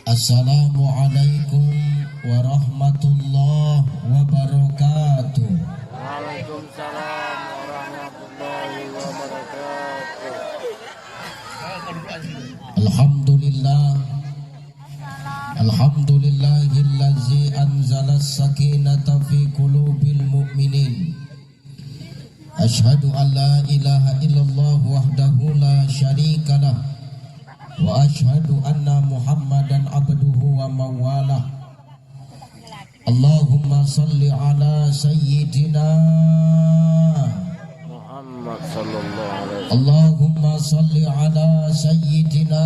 Assalamualaikum warahmatullahi wabarakatuh. Waalaikumsalam warahmatullahi wabarakatuh. Alhamdulillahillazi anzala as-sakinata fi qulubil mu'minin. Ashhadu an la ilaha illallah wahdahu la syarikalah wa ashhadu anna Muhammadan abduhu wa mawalah. Allahumma salli ala sayyidina Muhammad sallallahu alaihi wasallam. Allahumma salli ala sayyidina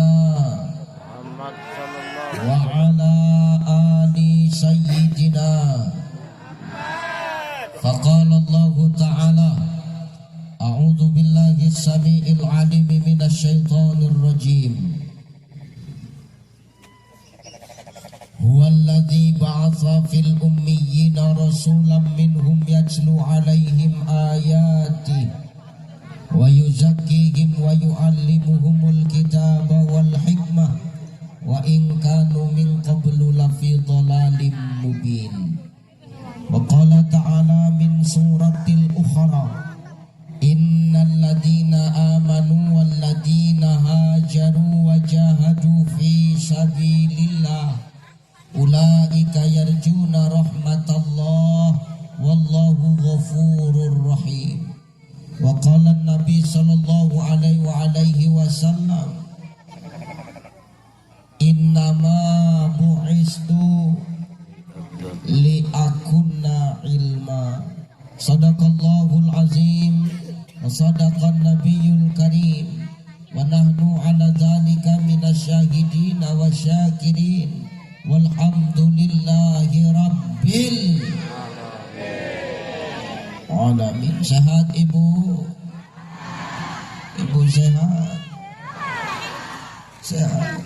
Muhammad sallallahu wa ala ali sayyidina. Faqala Allah ta'ala a'udzu billahi as-sami'il 'alim minasy syaithanir rajim. Huwallazi ba'atha fil ummiyina rasulan minhum yatlu 'alaihim ayati wa yuzakkihim wa yu'allimuhumul kitaba wal hikmah wa in kanu min qablu lafi dhalalim mubin. Wa qala ta'ala min suratil ukhra innal ladina amanu wal ladina hajaru wa jahadu fi sabilillah ulaika yarjuna rahmatallah wallahu ghafurur rahim. Wa qala an-nabi sallallahu alaihi wasallam innama bu'istu li'akunna ilma. Sadaqallahul azim wa sadaqan nabiyyul karim wa nahnu ala dhalika minasyahidin wa syakirin walhamdulillahi rabbil alamin. Sehat ibu? Ibu sehat? Sehat.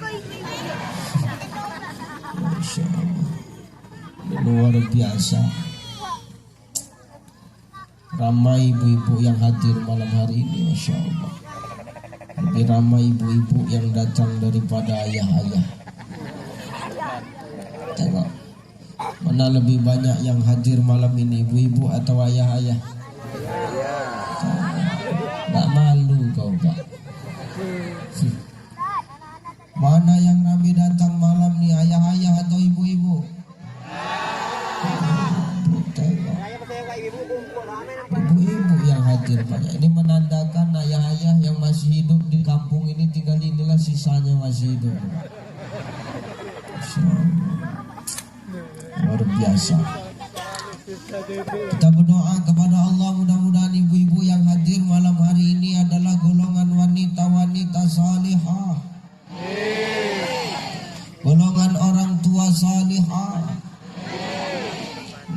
Masya Allah, luar biasa. Ramai ibu-ibu yang hadir malam hari ini, Masya Allah. Lebih ramai ibu-ibu yang datang daripada ayah-ayah. Tengok, mana lebih banyak yang hadir malam ini, ibu-ibu atau ayah-ayah? Tak malu kau, Pak. Mana yang ramai datang malam ni, ayah-ayah atau ibu-ibu? Ibu-ibu yang hadir banyak. Ini menandakan ayah-ayah yang masih hidup di kampung ini, tinggal inilah sisanya masih hidup. Luar biasa. Kita berdoa kepada Allah, mudah-mudahan ibu-ibu yang hadir malam hari ini adalah golongan wanita-wanita salihah, golongan orang tua salihah,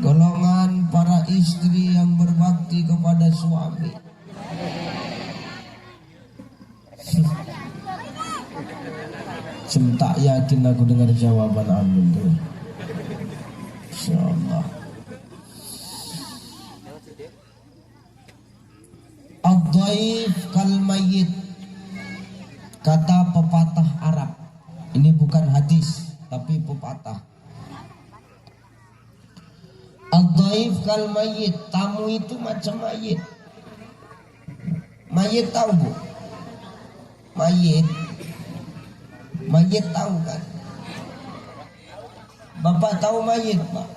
golongan para istri yang berbakti kepada suami. Tak yakin aku dengar jawaban amin tu. Insyaallah. Ad-dhaif kal mayyit, kata pepatah Arab. Ini bukan hadis tapi pepatah. Ad-dhaif kal mayyit, tamu itu macam mayit. Mayit tahu bu? Mayit tahu kan? Bapak tahu mayit, Pak?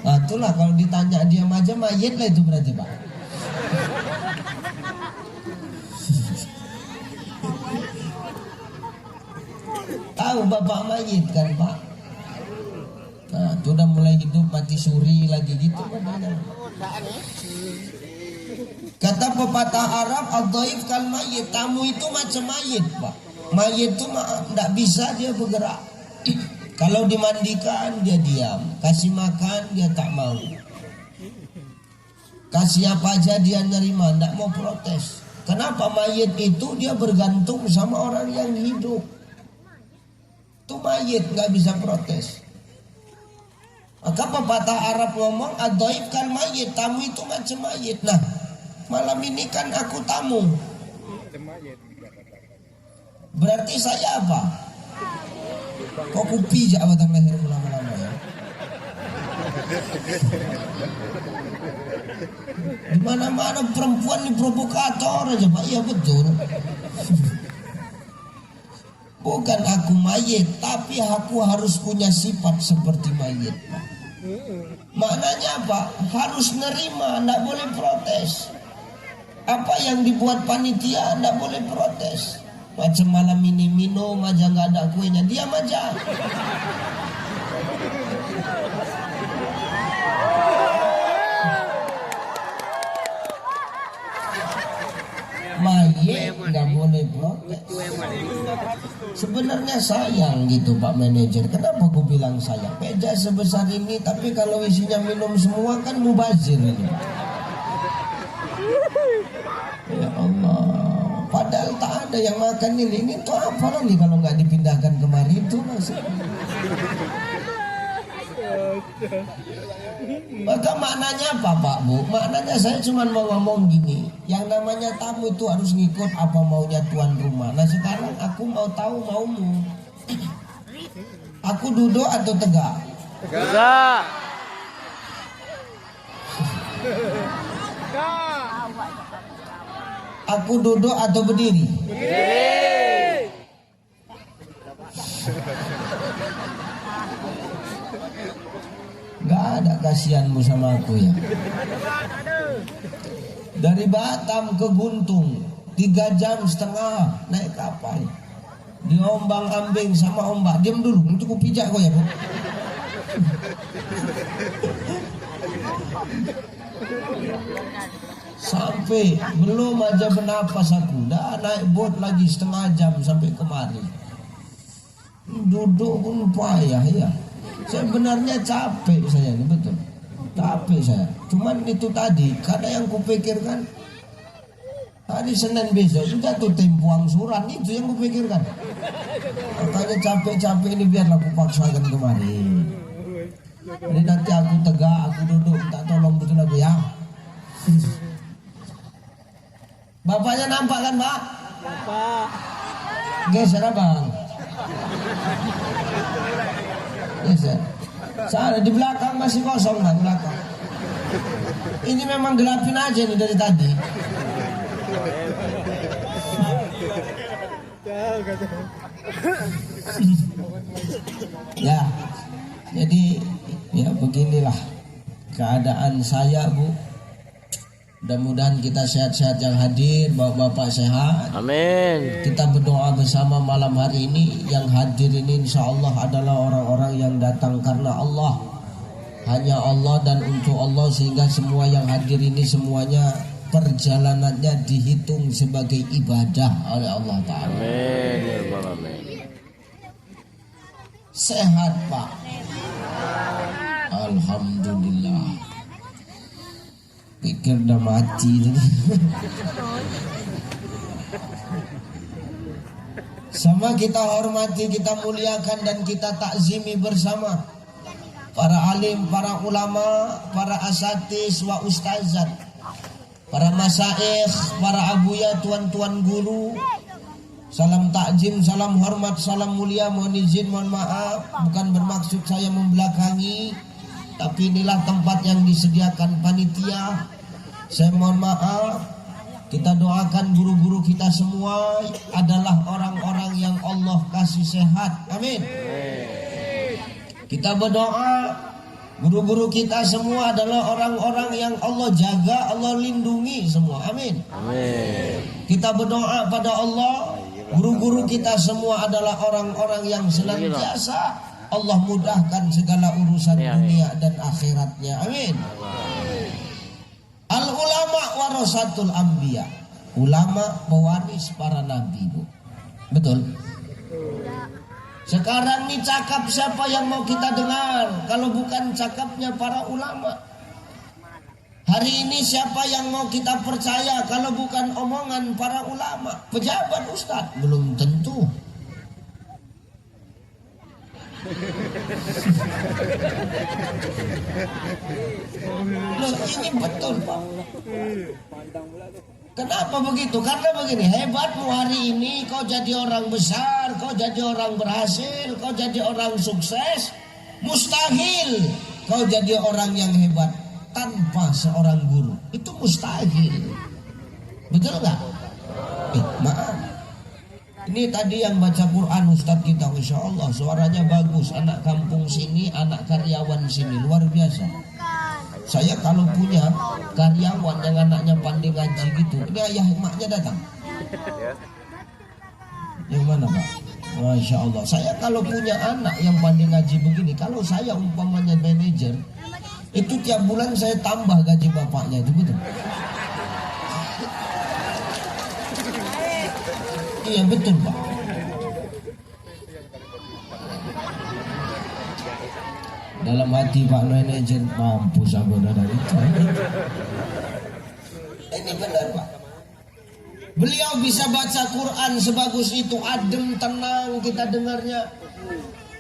Nah itulah, kalau ditanya dia aja mayit lah itu berarti, Pak. Tahu bapak mayit kan, Pak? Nah, itu udah mulai hidup mati suri lagi gitu katanya. Kata pepatah Arab, ad-dhaif kal mayyit, tamu itu macam mayit, Pak. Mayit itu tidak bisa dia bergerak. Kalau dimandikan dia diam, kasih makan dia tak mau, kasih apa aja dia nerima, tidak mau protes. Kenapa? Mayit itu dia bergantung sama orang yang hidup. Itu mayit nggak bisa protes. Maka pepatah Arab ngomong ad-dhaif kal mayyit, tamu itu macam mayit. Nah, malam ini kan aku tamu. Berarti saya apa? Kok ku pijak batang leher lama-lama ya. Di mana-mana perempuan ini provokator aja Pak. Iya betul. Bukan aku mayit, tapi aku harus punya sifat seperti mayit. Maknanya apa? Harus nerima, tidak boleh protes. Apa yang dibuat panitia tidak boleh protes. Macam malam ini minum aja nggak ada kuenya, diam aja. Mayit nggak boleh protes. Sebenarnya sayang gitu Pak Manajer. Kenapa aku bilang sayang? Meja sebesar ini, tapi kalau isinya minum semua kan mubazir ini. Ya Allah. Padahal tak ada yang makan ini. Ini tuh apa lagi kalau nggak dipindahkan kemari itu maksudnya. Maka maknanya apa Pak Bu? Maknanya saya cuma mau ngomong gini. Yang namanya tamu itu harus ngikut apa maunya tuan rumah. Nah sekarang aku mau tahu maumu. Aku duduk atau tegak? Tegak. Aku duduk atau berdiri? Berdiri. Gak ada kasihanmu sama aku ya. Dari Batam ke Guntung 3,5 jam naik kapal. Diombang ambing sama ombak. Diam dulu, cukup pijak kau ya Bu. Sampai belum aja bernapas aku, dah naik bot lagi 0,5 jam sampai kemari. Duduk pun payah ya. Sebenarnya capek saya ini, betul. Capek saya. Cuman itu tadi, karena yang kupikirkan hari Senin besok itu jatuh tempo angsuran, itu yang kupikirkan. Makanya capek-capek ini biarlah aku paksakan kemarin. Jadi nanti aku tegak, aku duduk, tak tolong betul aku ya. Bapaknya nampak kan Pak? Nampak. Geser abang. Geser. Sana di belakang masih kosong Bang, belakang. Ini memang gelapin aja nih dari tadi. Ya, jadi ya beginilah keadaan saya Bu. Mudah-mudahan kita sehat-sehat yang hadir, bapak-bapak sehat. Amin. Kita berdoa bersama malam hari ini. Yang hadir ini insya Allah adalah orang-orang yang datang karena Allah. Hanya Allah dan untuk Allah, sehingga semua yang hadir ini semuanya perjalanannya dihitung sebagai ibadah oleh Allah Ta'ala. Amin. Ya Rabbal Alamin. Sehat Pak? Alhamdulillah. Pikir udah mati tadi. Sama kita hormati, kita muliakan dan kita takzimi bersama para alim, para ulama, para asatiz wa ustazat, para masaikh, para abuya, tuan-tuan guru. Salam takzim, salam hormat, salam mulia. Mohon izin, mohon maaf, bukan bermaksud saya membelakangi, tapi inilah tempat yang disediakan panitia. Saya mohon maaf. Kita doakan guru-guru kita semua adalah orang-orang yang Allah kasih sehat. Amin. Kita berdoa guru-guru kita semua adalah orang-orang yang Allah jaga, Allah lindungi semua. Amin. Amin. Kita berdoa pada Allah, guru-guru kita semua adalah orang-orang yang senantiasa Allah mudahkan segala urusan dunia dan akhiratnya. Amin. Al-ulama warasatul anbiya. Ulama pewaris para nabi, Bu. Betul? Sekarang nih cakap siapa yang mau kita dengar kalau bukan cakapnya para ulama? Hari ini siapa yang mau kita percaya kalau bukan omongan para ulama? Pejabat ustadz? Belum tentu. Loh, ini betul Pak. Kenapa begitu? Karena begini, hebatmu hari ini kau jadi orang besar, kau jadi orang berhasil, kau jadi orang sukses. Mustahil kau jadi orang yang hebat tanpa seorang guru. Itu mustahil. Betul nggak? Maaf. Ini tadi yang baca Quran Ustadz kita, Insya Allah suaranya bagus. Anak kampung sini, anak karyawan sini, luar biasa. Saya kalau punya karyawan yang anaknya pandai ngaji gitu, ini ayah emaknya datang. Yang mana Pak? Masya Allah. Saya kalau punya anak yang pandai ngaji begini, kalau saya umpamanya manajer, itu tiap bulan saya tambah gaji bapaknya, itu betul. Iya betul Pak. Dalam hati Pak manajer, mampus aku dari itu. Ini benar Pak. Beliau bisa baca Quran sebagus itu, adem, tenang kita dengarnya.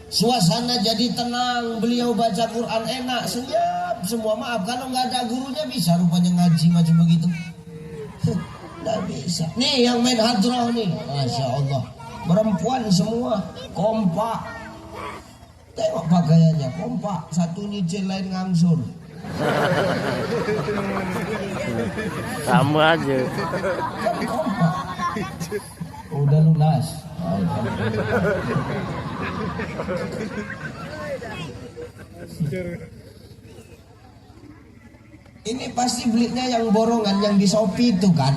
Suasana jadi tenang, beliau baca Quran enak, senyap semua. Maaf kalau nggak ada gurunya bisa rupanya ngaji macam begitu. Nggak bisa. Nih yang main hadroh nih, Masya Allah, perempuan semua kompak. Tengok pakaiannya kompak, satu nyicil lain ngangsur. Sama aja. Kan kompak. Udah lunas. Ini pasti belinya yang borongan yang di Shopee itu kan.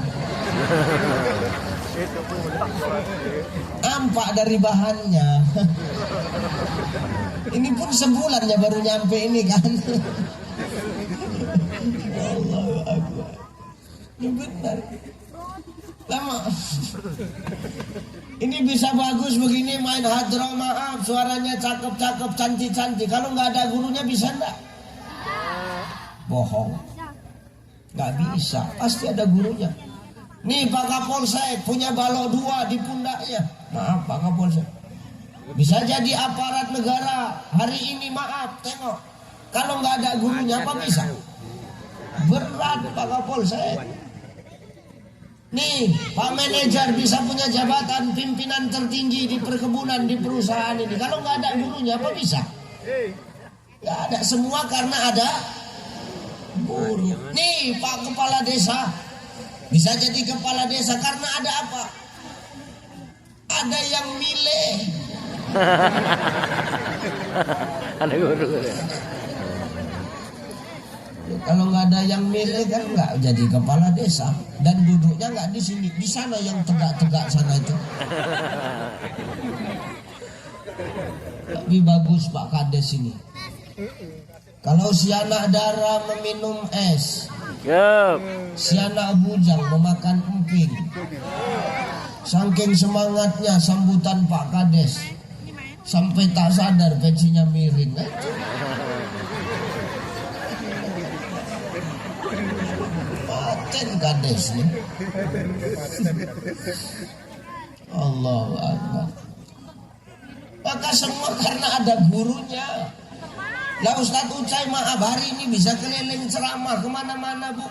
Nampak dari bahannya. Ini pun sebulan ya baru nyampe ini kan. Allahu Akbar. Ini benar. Lama. Ini bisa bagus begini main hadroh, maaf suaranya cakep-cakep, cantik-cantik. Kalau nggak ada gurunya bisa enggak? Bohong. Nggak bisa, pasti ada gurunya. Nih Pak Kapolsek punya balok 2 di pundaknya. Maaf Pak Kapolsek, bisa jadi aparat negara hari ini. Maaf, tengok, kalau nggak ada gurunya apa bisa? Berat Pak Kapolsek. Nih Pak manajer bisa punya jabatan pimpinan tertinggi di perkebunan di perusahaan ini. Kalau nggak ada gurunya apa bisa? Nggak ada, semua karena ada guru. Nih Pak kepala desa bisa jadi kepala desa karena ada apa? Ada yang milih. Ada guru. Kalau nggak ada yang milih kan nggak jadi kepala desa, dan duduknya nggak di sini, di sana yang tegak-tegak sana itu. Lebih bagus Pak Kades ini. Kalau si anak darah meminum es, si anak bujang memakan emping. Saking semangatnya sambutan Pak Kades, sampai tak sadar pensinya miring. Paten Kades nih. Allahu Akbar. Maka semua karena ada gurunya. Lah Ustadz Ucai maaf hari ini bisa keliling ceramah kemana-mana Bu.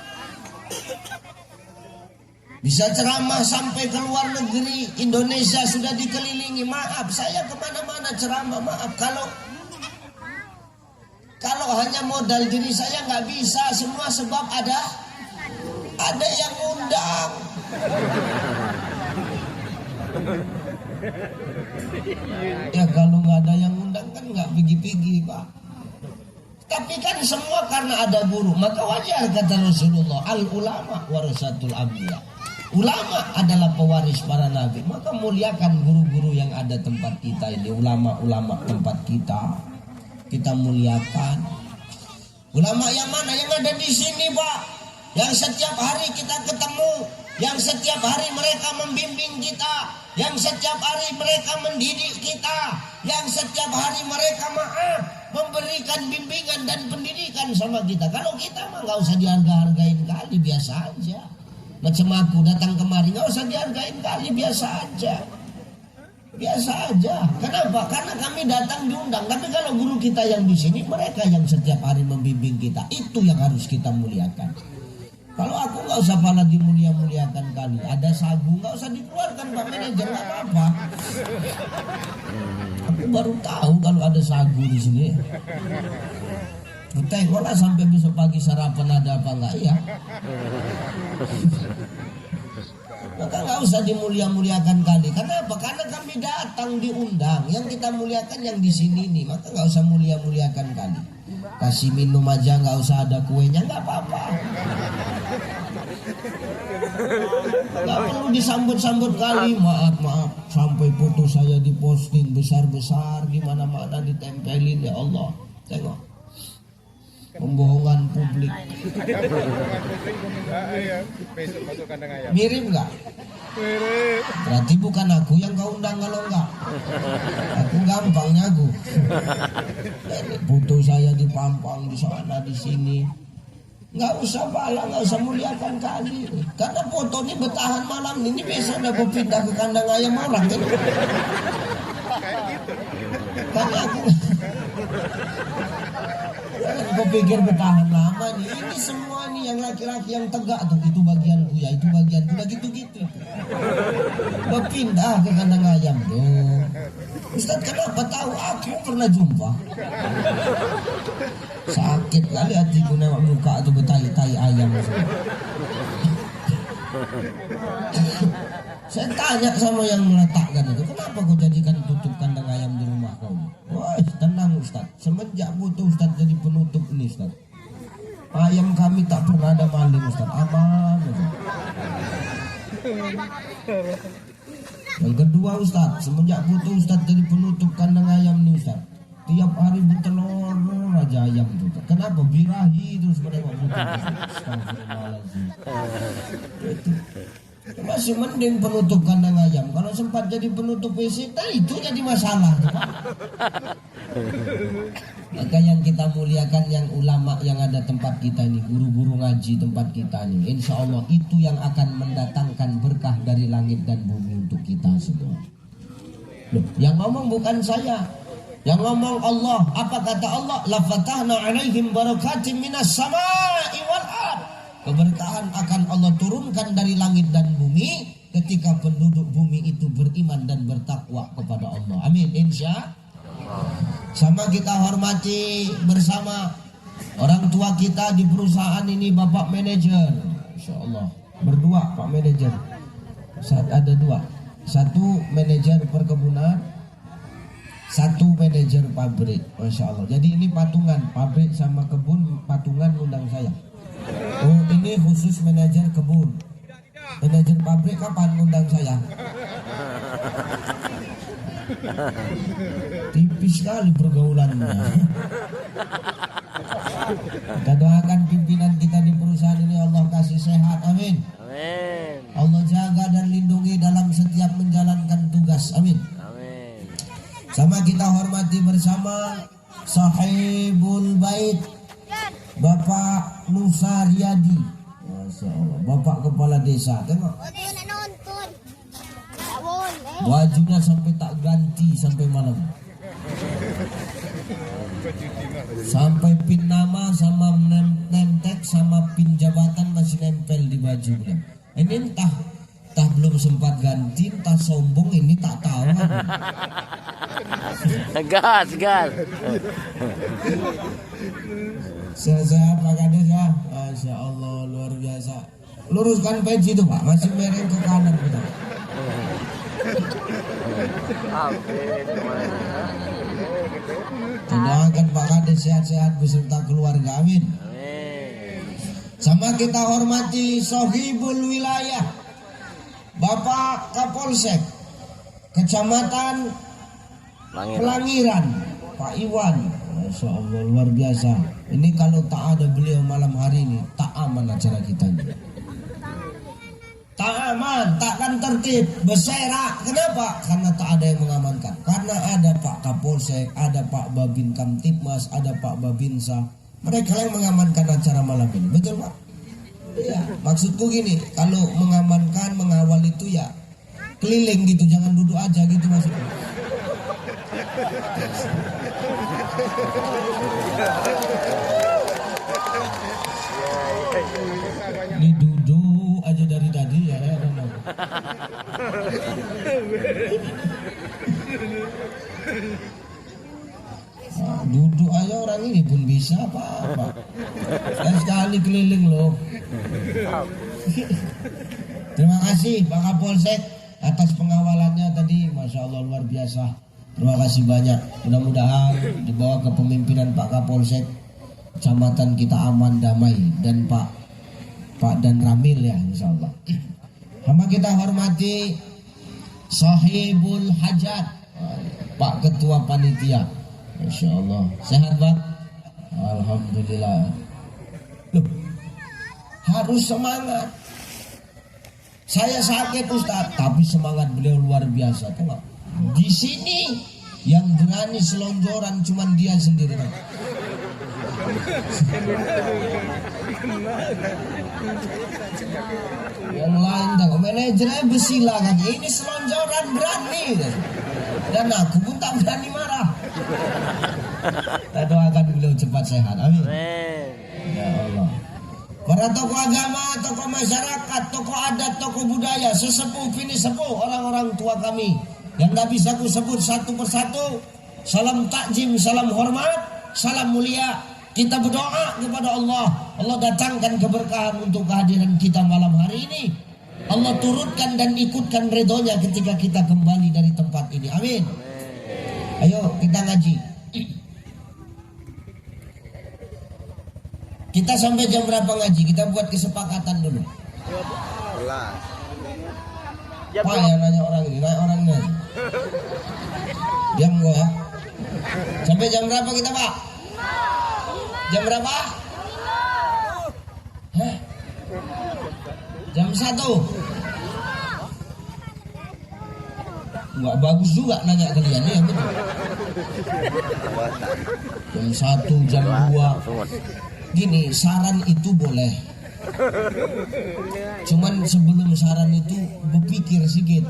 Bisa ceramah sampai ke luar negeri. Indonesia sudah dikelilingi. Maaf saya kemana-mana ceramah. Maaf kalau hanya modal diri saya nggak bisa semua, sebab ada yang undang. Ya kalau nggak ada yang undang kan nggak pergi-pergi Pak. Tapi kan semua karena ada guru. Maka wajar kata Rasulullah, al ulama warasatul anbiya. Ulama adalah pewaris para nabi. Maka muliakan guru-guru yang ada tempat kita ini. Ulama-ulama tempat kita, kita muliakan. Ulama yang mana? Yang ada di sini Pak, yang setiap hari kita ketemu, yang setiap hari mereka membimbing kita, yang setiap hari mereka mendidik kita, yang setiap hari mereka memberikan bimbingan dan pendidikan sama kita. Kalau kita mah nggak usah diharga-hargain kali, biasa aja. Macam aku datang kemari nggak usah dihargain kali, biasa aja. Biasa aja. Kenapa? Karena kami datang diundang. Tapi kalau guru kita yang di sini, mereka yang setiap hari membimbing kita, itu yang harus kita muliakan. Kalau aku nggak usah pala dimulia-muliakan kali. Ada sagu nggak usah dikeluarkan Pak Manajer, nggak apa-apa. Aku baru tahu kalau ada sagu di sini. Tengoklah sampai besok pagi sarapan ada apa enggak ya. Maka nggak usah dimulia-muliakan kali. Kenapa? Karena kami datang diundang. Yang kita muliakan yang di sini nih. Maka nggak usah mulia-muliakan kali. Kasih minum aja nggak usah ada kuenya, nggak apa-apa. Nggak perlu disambut-sambut kali. Maaf sampai foto saya diposting besar-besar di mana-mana ditempelin, ya Allah. Tengok. Pembohongan publik. Mirip nggak? Berarti bukan aku yang kau undang kalau enggak. Aku gampang nyagu. Foto saya dipampang di sana di sini. Nggak usah bala, nggak usah muliakan kali. Karena foto ini bertahan malam ini besok udah mau pindah ke kandang ayam orang kan? Karena aku kau pikir bertahan lama nih. Ini semua nih yang laki-laki yang tegak tuh, itu bagianku ya, itu bagianku, udah gitu-gitu. Udah pindah ke kandang ayam tuh. Ustaz kenapa tahu? Aku pernah jumpa. Sakit kali hatiku nengok muka tuh bertai-tai ayam. Saya tanya sama yang meletakkan itu, kenapa kau jadikan tutup kandang ayam di rumah kau? Wah, tenang Ustaz, semenjak butuh Ustaz jadi penutup ini Ustaz, ayam kami tak pernah ada maling Ustaz, aman Ustaz. Yang kedua Ustaz, semenjak butuh Ustaz jadi penutup kandang ayam nih Ustaz, tiap hari bertelur aja ayam itu. Kenapa? Birahi terus menengok butuh. Astagfirullahaladzim. Masih mending penutup kandang ayam. Kalau sempat jadi penutup WC, nah itu jadi masalah. Maka yang kita muliakan yang ulama yang ada tempat kita ini, guru-guru ngaji tempat kita ini, insya Allah itu yang akan mendatangkan berkah dari langit dan bumi untuk kita semua. Loh, yang ngomong bukan saya, yang ngomong Allah. Apa kata Allah? La fatahna alaihim barakatim minas samai wal ardh. Keberkahan akan Allah turunkan dari langit dan bumi ketika penduduk bumi itu beriman dan bertakwa kepada Allah. Amin. Insya Allah. Sama kita hormati bersama orang tua kita di perusahaan ini, Bapak Manajer. Insya Allah. Berdua Pak Manajer. Ada dua. Satu manajer perkebunan, satu manajer pabrik. Masya Allah. Jadi ini patungan, pabrik sama kebun patungan undang saya. Oh ini khusus manajer kebun. Manajer pabrik kapan undang saya? Tipis sekali pergaulannya. Kita doakan pimpinan kita di perusahaan ini Allah kasih sehat, amin. Amin. Allah jaga dan lindungi dalam setiap menjalankan tugas, amin. Amin. Sama kita hormati bersama sahibul bait Bapak Nusa Riyadi. Masya Allah, Bapak Kepala Desa. Tengok bajunya sampai tak ganti sampai malam, sampai pin nama sama nemtek sama pin jabatan masih nempel di bajunya. Ini entah belum sempat ganti, entah sombong, ini tak tahu. Gas. Sehat Pak Kades ya. Masya Allah luar biasa. Luruskan peci itu Pak, masih mereng ke kanan kita. Doakan Pak Kades sehat-sehat beserta keluarga, amin. Sama kita hormati Sohibul Wilayah Bapak Kapolsek Kecamatan Pelangiran, Pak Iwan. Masya Allah luar biasa. Ini kalau tak ada beliau malam hari ini, tak aman acara kita ini. Tak aman, takkan tertib, berserak. Kenapa? Karena tak ada yang mengamankan. Karena ada Pak Kapolsek, ada Pak Babin Kamtipmas, ada Pak Babinsa. Mereka yang mengamankan acara malam ini. Betul Pak? Iya. Maksudku gini, kalau mengamankan, mengawal itu ya keliling gitu, jangan duduk aja gitu maksudnya. Ini duduk aja dari tadi ya. Nah, duduk aja orang ini pun bisa apa-apa. Dan sekali keliling loh. Terima kasih Pak Kapolsek atas pengawalannya tadi, Masya Allah luar biasa. Terima kasih banyak. Mudah-mudahan di bawah kepemimpinan Pak Kapolsek kecamatan kita aman damai, dan Pak dan Ramil ya Insya Allah. Sama kita hormati Sahibul Hajat, Pak Ketua Panitia. Masya Allah. Sehat Pak? Alhamdulillah. Loh, harus semangat. Saya sakit Ustaz, tapi semangat beliau luar biasa. Tuh, di sini yang berani selonjoran cuman dia sendiri. Yang lain tak, manajernya bersila kaki. Ini selonjoran berani, dan aku pun tak berani marah. Kita doakan beliau cepat sehat. Amin. Ya Allah. Para tokoh agama, tokoh masyarakat, tokoh adat, tokoh budaya, sesepuh, bini sepuh, orang-orang tua kami yang gak bisa ku sebut satu persatu. Salam takjim, salam hormat, salam mulia. Kita berdoa kepada Allah. Allah datangkan keberkahan untuk kehadiran kita malam hari ini. Allah turutkan dan ikutkan ridhonya ketika kita kembali dari tempat ini. Amin. Ayo kita ngaji. Kita sampai jam berapa ngaji? Kita buat kesepakatan dulu. Pak yang nanya orang ini, nanya orangnya. Diam gua ya. Sampai jam berapa kita Pak? Jam berapa? Hah? Jam 1. Nggak bagus juga nanya kalian ya, betul. Jam 1, jam 2. Gini, saran itu boleh. Cuman sebelum saran itu berpikir sedikit.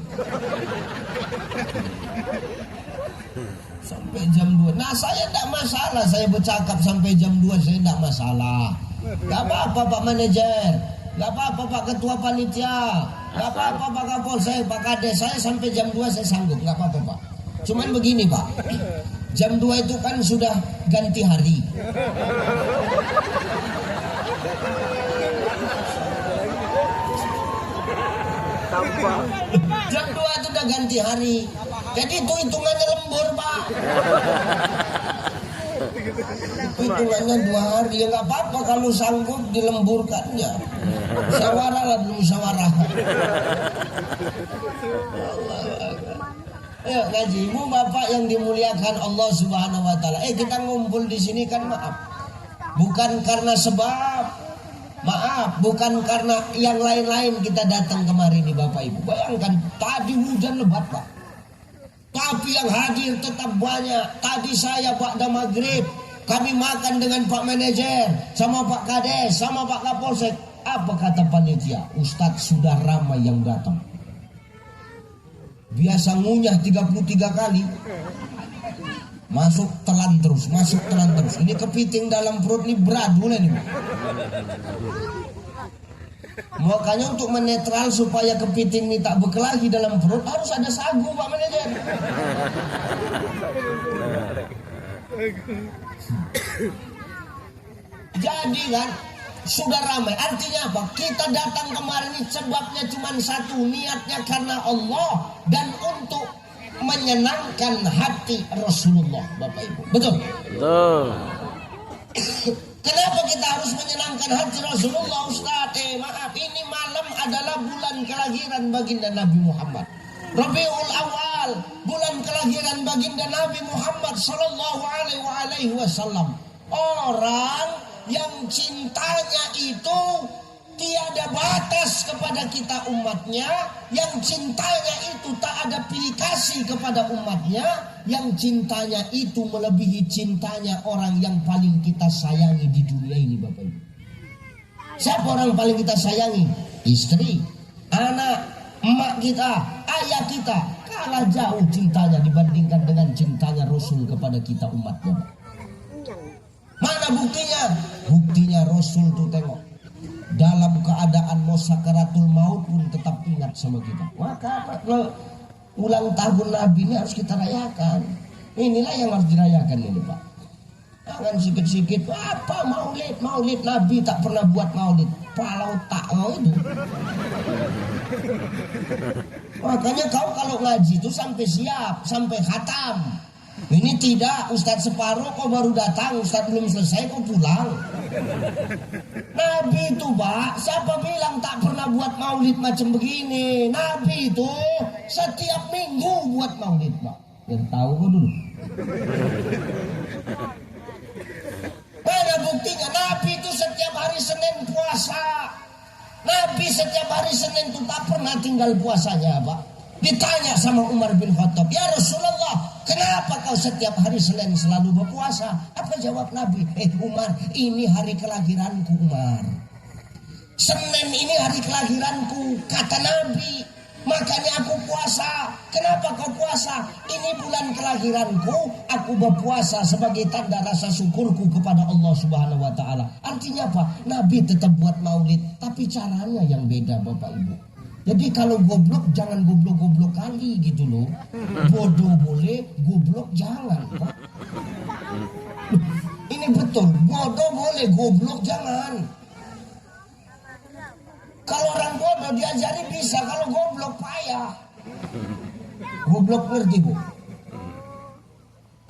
Sampai jam 2. Nah, saya tidak masalah. Saya bercakap sampai jam 2, saya tidak masalah. Gak apa-apa Pak Manajer. Gak apa-apa Pak Ketua Panitia. Gak apa-apa Pak Kapolsek, Pak Kades. Saya sampai jam 2 saya sanggup. Gak apa-apa Pak. Cuman begini Pak. Jam 2 itu kan sudah ganti hari. Jam 2 itu udah ganti hari. Jadi itu hitungannya lembur Pak. Hitungannya 2 hari. Ya nggak apa-apa kalau sanggup dilemburkannya. Musyawarah lah dulu, musyawarah. Ayo ngaji, ibu bapak yang dimuliakan Allah Subhanahu Wa Taala. Kita ngumpul di sini kan maaf, bukan karena sebab, maaf, bukan karena yang lain-lain kita datang kemari nih bapak ibu. Bayangkan tadi hujan lebat Pak, tapi yang hadir tetap banyak. Tadi saya Pak Maghrib kami makan dengan Pak Manajer, sama Pak Kades, sama Pak Kapolsek. Apa kata panitia? Ustadz sudah ramai yang datang. Biasa ngunyah 33 kali, masuk telan terus, masuk telan terus. Ini kepiting dalam perut ini berat mulai nih. Makanya untuk menetral supaya kepiting ini tak berkelahi dalam perut harus ada sagu Pak Manajer. Jadi kan sudah ramai. Artinya apa? Kita datang kemarin ini sebabnya cuma satu, niatnya karena Allah dan untuk menyenangkan hati Rasulullah, Bapak Ibu. Betul? Betul. Kenapa kita harus menyenangkan hati Rasulullah, Ustaz? Maaf, ini malam adalah bulan kelahiran baginda Nabi Muhammad. Rabiul Awal, bulan kelahiran baginda Nabi Muhammad sallallahu alaihi wasallam. Orang yang cintanya itu tiada batas kepada kita umatnya, yang cintanya itu tak ada pilih kasih kepada umatnya, yang cintanya itu melebihi cintanya orang yang paling kita sayangi di dunia ini Bapak Ibu. Siapa orang paling kita sayangi? Istri, anak, emak kita, ayah kita. Kalah jauh cintanya dibandingkan dengan cintanya Rasul kepada kita umatnya. Mana buktinya? Buktinya Rasul tuh tengok, dalam keadaan mau sakaratul maut pun tetap ingat sama kita. Maka ulang tahun Nabi ini harus kita rayakan. Inilah yang harus dirayakan ini Pak. Jangan sikit-sikit apa maulid Nabi tak pernah buat maulid. Palau tak mau itu. Makanya kau kalau ngaji itu sampai siap, sampai khatam. Ini tidak, Ustadz separuh kau baru datang, Ustadz belum selesai kau pulang. Nabi itu Pak, siapa bilang tak pernah buat maulid macam begini? Nabi itu setiap minggu buat maulid Pak. Yang tahu kau dulu. Mana buktinya? Nabi itu setiap hari Senin puasa. Nabi setiap hari Senin itu tak pernah tinggal puasanya Pak. Ditanya sama Umar bin Khattab, ya Rasulullah, kenapa kau setiap hari Senin selalu berpuasa? Apa jawab Nabi? Umar, ini hari kelahiranku Umar. Senin ini hari kelahiranku, kata Nabi. Makanya aku puasa. Kenapa kau puasa? Ini bulan kelahiranku, aku berpuasa sebagai tanda rasa syukurku kepada Allah Subhanahu wa taala. Artinya apa? Nabi tetap buat maulid, tapi caranya yang beda Bapak Ibu. Jadi kalau goblok jangan goblok-goblok kali gitu loh. Bodoh boleh, goblok jangan Pak. Ini betul, bodoh boleh, goblok jangan. Kalau orang bodoh diajari bisa, kalau goblok payah. Goblok ngerti Bu?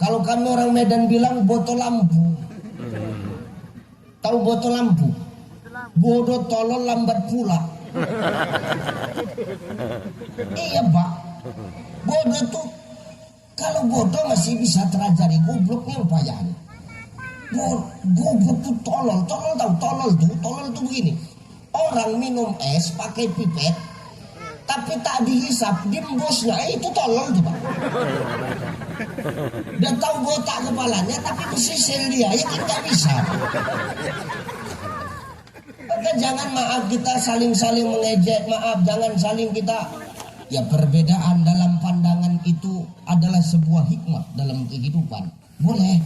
Kalau kami orang Medan bilang botol lampu. Tahu botol lampu? Bodoh tolol lambat pula. Iya Pak, bodoh tuh kalau bodoh masih bisa terajari, gobloknya yang payah. Goblok tuh tolol tuh begini. Orang minum es pakai pipet, tapi tak dihisap, diembusnya, itu tolol tuh Pak. Dan tahu botak kepalanya, tapi disisir dia, ya kan nggak bisa. Maka jangan maaf kita saling-saling mengejek, maaf jangan saling kita. Ya perbedaan dalam pandangan itu adalah sebuah hikmah dalam kehidupan. Boleh.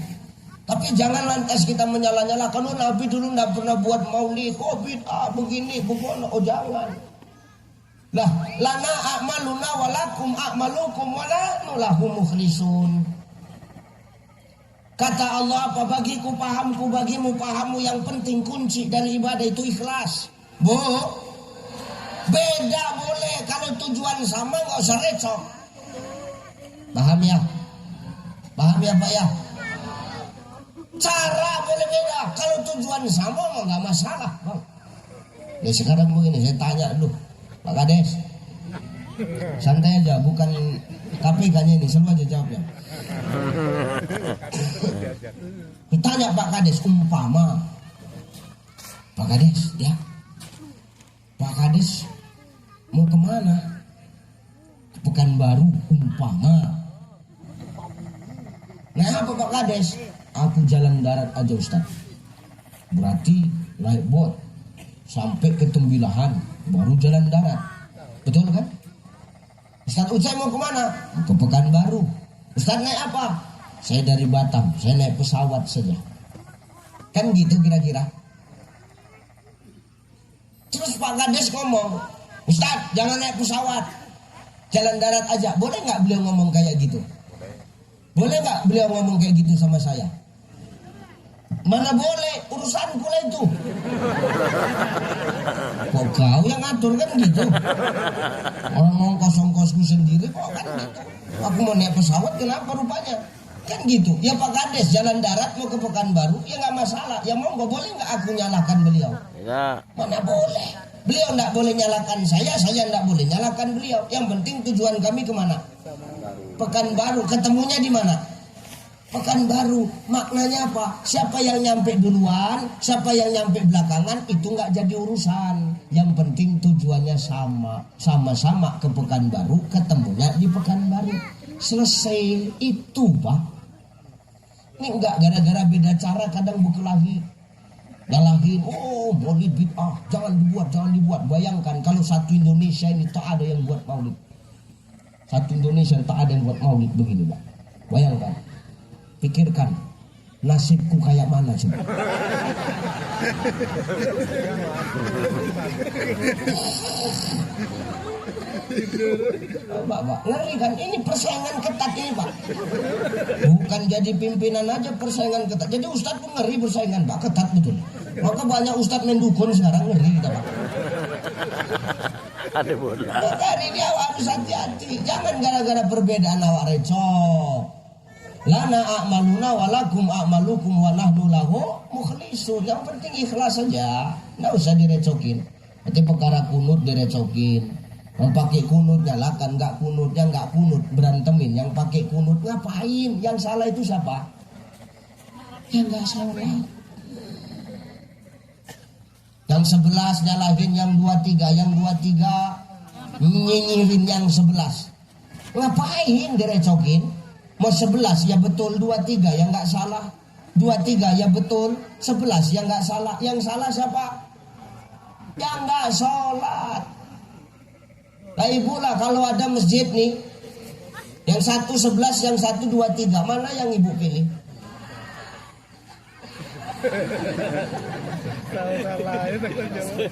Tapi jangan lantas kita menyala-nyalakan, oh Nabi dulu tidak pernah buat maulid, oh bid'ah begini, begono, oh jangan. Lah, lana a'maluna walakum a'malukum walanu lahum mukhlisun. Kata Allah apa? Bagiku pahamku, bagimu pahammu, yang penting kunci dari ibadah itu ikhlas. Bu, beda boleh, kalau tujuan sama nggak usah recok. Paham ya? Paham ya Pak ya? Cara boleh beda, kalau tujuan sama mah nggak masalah Bang. Ya sekarang begini, saya tanya dulu Pak Kades, santai aja, bukan KPK-nya ini, selalu aja jawabnya. Ditanya Pak Kades, umpama Pak Kades, ya Pak Kades mau kemana? Ke Pekanbaru umpama. Nah apa Pak Kades? Aku jalan darat aja Ustaz. Berarti naik bot sampai ke Tembilahan baru jalan darat. Betul kan? Ustaz Ucai mau kemana? Ke Pekanbaru. Ustaz naik apa? Saya dari Batam, saya naik pesawat saja. Kan gitu kira-kira. Terus Pak Kades ngomong, Ustaz jangan naik pesawat, jalan darat aja. Boleh nggak beliau ngomong kayak gitu? Boleh nggak beliau ngomong kayak gitu sama saya? Mana boleh, urusanku lah itu. Kok kau yang ngatur kan gitu? Orang ngongkos-ngongkosku sendiri kok kan gitu. Aku mau naik pesawat kenapa rupanya? Kan gitu. Ya Pak Kades jalan darat mau ke Pekanbaru ya nggak masalah. Ya monggo, boleh nggak aku nyalakan beliau? Ya. Mana boleh. Beliau nggak boleh nyalakan saya nggak boleh nyalakan beliau. Yang penting tujuan kami kemana? Pekanbaru. Ketemunya di mana? Pekanbaru. Maknanya apa? Siapa yang nyampe duluan, siapa yang nyampe belakangan itu nggak jadi urusan. Yang penting tujuannya sama, sama-sama ke Pekanbaru, ketemunya di Pekanbaru. Selesai itu Pak. Ini nggak gara-gara beda cara kadang berkelahi. Nyalahin, oh maulid bid'ah, jangan dibuat. Bayangkan kalau satu Indonesia ini tak ada yang buat maulid. Satu Indonesia tak ada yang buat maulid begini Pak. Bayangkan. Pikirkan, Nasibku kayak mana coba? Pak, ngeri kan? Ini persaingan ketat ini Pak. Bukan jadi pimpinan aja persaingan ketat. Jadi Ustadz pun ngeri persaingan Pak, ketat betul. Maka banyak Ustadz main dukun sekarang, ngeri kita Pak. Ada bola. Jadi dia harus hati-hati. Jangan gara-gara perbedaan awak recok. Lana a'maluna walakum a'malukum wa nahnu lahu mukhlisun. Yang penting ikhlas saja. Nggak usah direcokin. Nanti perkara kunut direcokin. Yang pakai kunut nyalakan, nggak kunut, yang nggak kunut berantemin. Yang pakai kunut ngapain? Yang salah itu siapa? Yang nggak salah. Yang 11 nyalahin yang 23, yang 23 nyinyirin yang 11. Ngapain direcokin? Mau 11 ya betul, 23 ya nggak salah. 23 ya betul, 11 ya nggak salah. Yang salah siapa? Yang nggak sholat. Nah ibu lah kalau ada masjid nih, yang satu 11, yang satu 23, mana yang ibu pilih?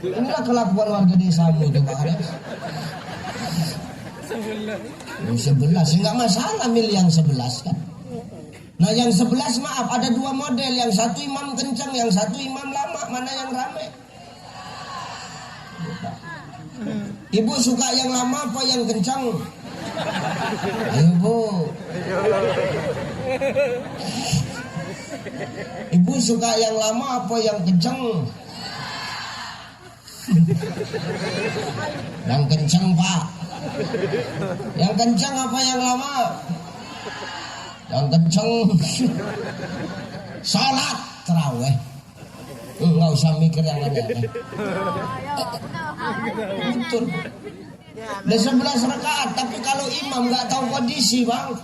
Inilah kelakuan warga desamu itu Pak Ades. Yang 11 nggak masalah milih yang 11 kan. Nah yang 11 maaf ada dua model, yang satu imam kencang, yang satu imam lama, mana yang rame? Ibu suka yang lama apa yang kencang? Ayo Bu. Ibu suka yang lama apa yang kencang? Yang kencang Pak. Yang kencang apa yang lama? Yang kencang. Salat tarawih. Nggak usah mikir yang aneh-aneh. Betul. Ada 11 rakaat, tapi kalau imam nggak tahu kondisi Bang,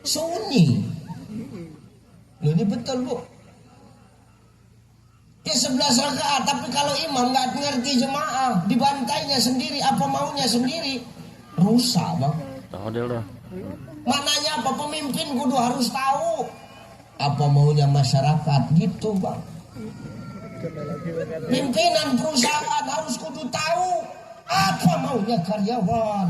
sunyi. Ini betul Bu. Dia 11 rakaat, tapi kalau imam nggak ngerti jemaah, dibantainya sendiri, apa maunya sendiri, rusak Bang. Tahu dah. Maknanya apa? Pemimpin kudu harus tahu apa maunya masyarakat gitu Bang. Pimpinan perusahaan harus kudu tahu apa maunya karyawan.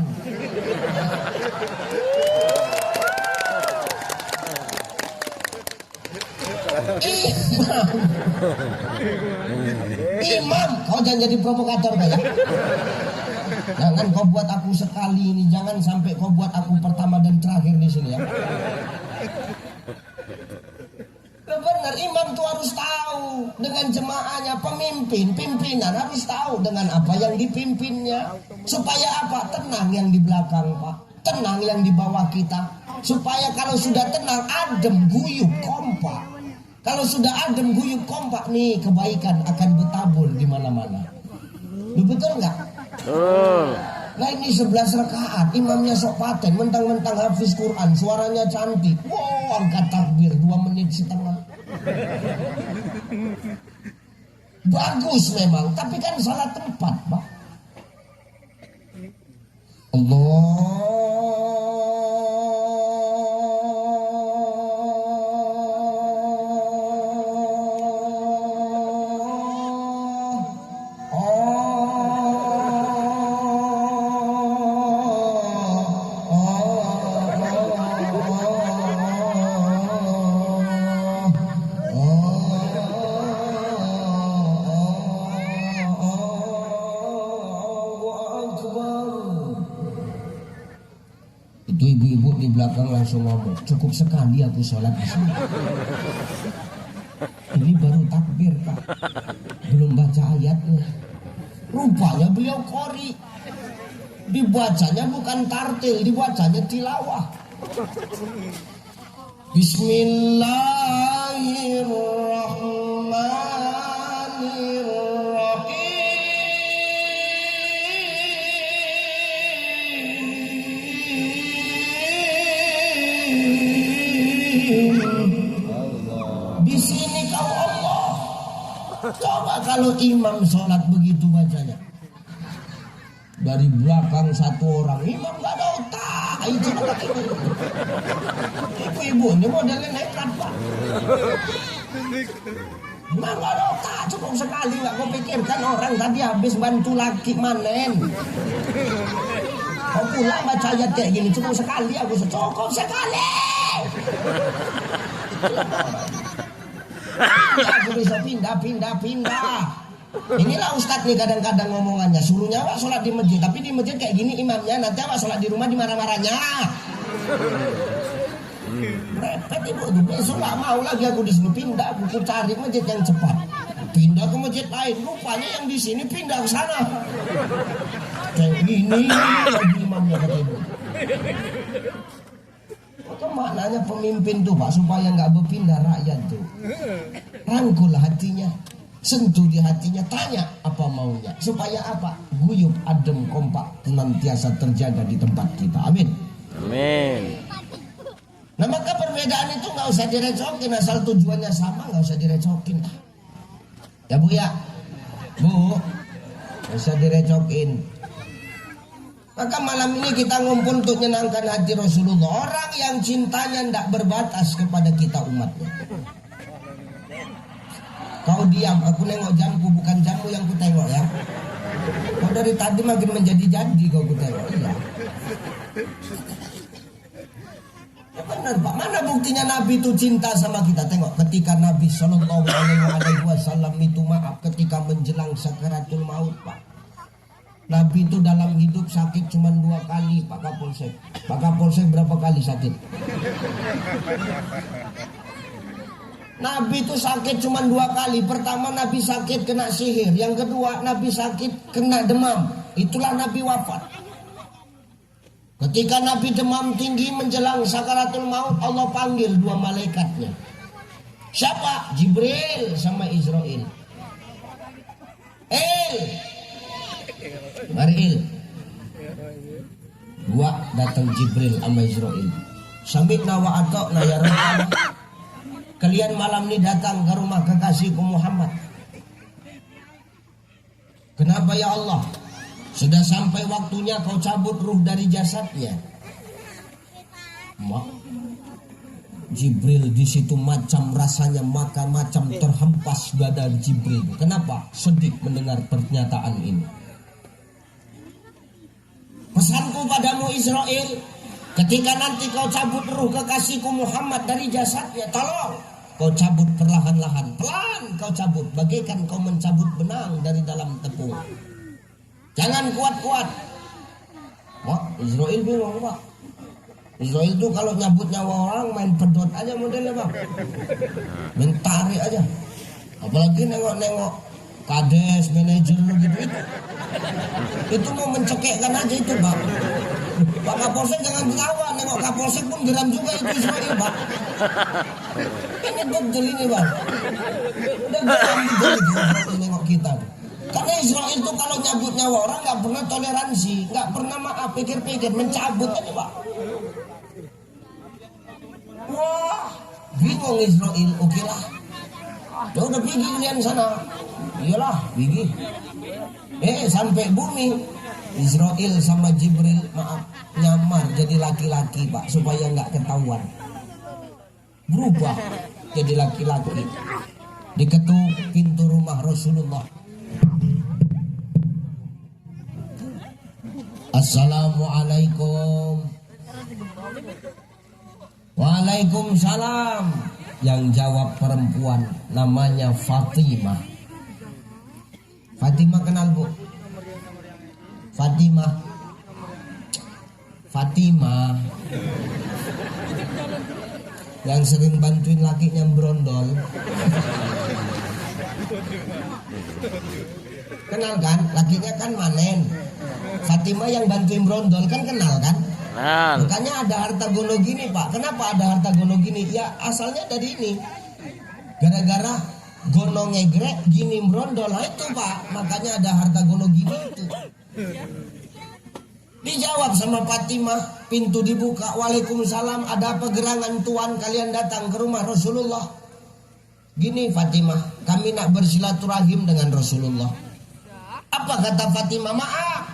Imam, kau jangan jadi provokator kayak. Jangan kau buat aku sekali ini, jangan sampai kau buat aku pertama dan terakhir di sini ya. Benar, imam tuh harus tahu dengan jemaahnya, pimpinan harus tahu dengan apa yang dipimpinnya. Supaya apa? Tenang yang di belakang Pak, tenang yang di bawah kita. Supaya kalau sudah tenang, adem, guyup, kompak. Kalau sudah adem, guyup, kompak nih, kebaikan akan bertabur di mana-mana. Betul nggak? Nah ini 11 rakaat, imamnya sok paten, mentang-mentang hafiz Quran, suaranya cantik. Wow, angkat takbir 2 menit setengah. Bagus memang, tapi kan salah tempat, Pak. Itu ibu-ibu di belakang langsung ngomong, cukup sekali aku sholat di sini. Ini baru takbir Pak, belum baca ayatnya. Rupanya beliau qori, dibacanya bukan tartil, dibacanya tilawah. Bismillahirrahmanirrahim. Di sini kau Allah. Coba kalau imam sholat begitu bacanya. Dari belakang satu orang, imam gak ada otak. Itu ibu-ibu ini modelnya nekat Pak. Nah nggak ada otak, cukup sekali nggak kau pikirkan orang tadi habis bantu laki manen. Kau pulang baca ayat kayak gini cukup sekali, aku cukup sekali. Aku bisa pindah. Inilah Ustadz nih kadang-kadang ngomongannya, suruhnya awak sholat di masjid, tapi di masjid kayak gini imamnya, nanti awak sholat di rumah dimarah-marahnya. Repet ibu tuh, besok gak mau lagi aku di sini, pindah, aku cari masjid yang cepat, pindah ke masjid lain, rupanya yang di sini pindah ke sana. Kayak gini lagi imamnya kata ibu. Itu maknanya pemimpin tuh Pak, supaya nggak berpindah rakyat tuh. Rangkul hatinya, sentuh di hatinya, tanya apa maunya, supaya apa? Guyup, adem, kompak, senantiasa terjaga di tempat kita. Amin. Amin. Nah maka perbedaan itu nggak usah direcokin, asal tujuannya sama nggak usah direcokin. Ya Bu ya, Bu, nggak usah direcokin. Maka malam ini kita ngumpul untuk menyenangkan hati Rasulullah, orang yang cintanya tidak berbatas kepada kita umatnya. Kau diam, aku nengok jamku, bukan jamu yang ku tengok ya. Kau dari tadi makin menjadi-jadi kau ku tengok. Iya. Ya benar Pak, mana buktinya Nabi itu cinta sama kita? Tengok ketika Nabi SAW itu maaf ketika menjelang sakaratul maut Pak. Nabi itu dalam hidup sakit cuma 2 kali Pak Kapolsek. Pak Kapolsek berapa kali sakit? Nabi itu sakit cuma 2 kali. Pertama Nabi sakit kena sihir. Yang kedua Nabi sakit kena demam. Itulah Nabi wafat. Ketika Nabi demam tinggi menjelang sakaratul maut, Allah panggil 2 malaikatnya. Siapa? Jibril sama Israel. Mari dua datang Jibril sama Israel. Sambil nawa atok na ya Rabbana. Kalian malam ini datang ke rumah kekasihku Muhammad. Kenapa ya Allah? Sudah sampai waktunya kau cabut ruh dari jasadnya. Jibril di situ macam rasanya macam terhempas badan Jibril. Kenapa? Sedih mendengar pernyataan ini. Pesanku padamu Israel, ketika nanti kau cabut ruh kekasihku Muhammad dari jasadnya, tolong kau cabut perlahan-lahan, pelan kau cabut, bagaikan kau mencabut benang dari dalam tepung. Jangan kuat-kuat. Wah, Israel bingung Pak. Israel itu kalau nyabut nyawa orang main pedot aja modelnya Pak. Main tarik aja. Apalagi nengok-nengok kades, manajer gitu itu mau mencekekkan aja itu Pak. Pak Kapolsek jangan ketawa, nengok Kapolsek pun geram juga itu Israel Pak. Ini betul ini Pak. Udah geram betul itu Israel nengok kita. Karena Israel itu kalau nyabut nyawa orang nggak pernah toleransi, nggak pernah maaf, pikir-pikir, mencabut aja Pak. Wah, bingung Israel, oke lah. Ya udah pergi kalian sana. Iyalah, pergi. Sampai bumi Israel sama Jibril maaf nyamar jadi laki-laki Pak, supaya nggak ketahuan. Berubah jadi laki-laki. Diketuk pintu rumah Rasulullah. Assalamualaikum. Waalaikumsalam. Yang jawab perempuan namanya Fatimah. Fatimah kenal Bu? Fatimah yang sering bantuin lakinya brondol. Kenal kan? Lakinya kan manen. Fatimah yang bantuin brondol kan kenal kan? Kenal. Makanya ada harta gono gini Pak. Kenapa ada harta gono gini? Ya asalnya dari ini. Gara-gara gono ngegrek gini brondol itu Pak. Makanya ada harta gono gini itu. Dijawab sama Fatimah, pintu dibuka. Waalaikumsalam, ada apa gerangan tuan kalian datang ke rumah Rasulullah? Gini Fatimah, kami nak bersilaturahim dengan Rasulullah. Apa kata Fatimah? Maaf,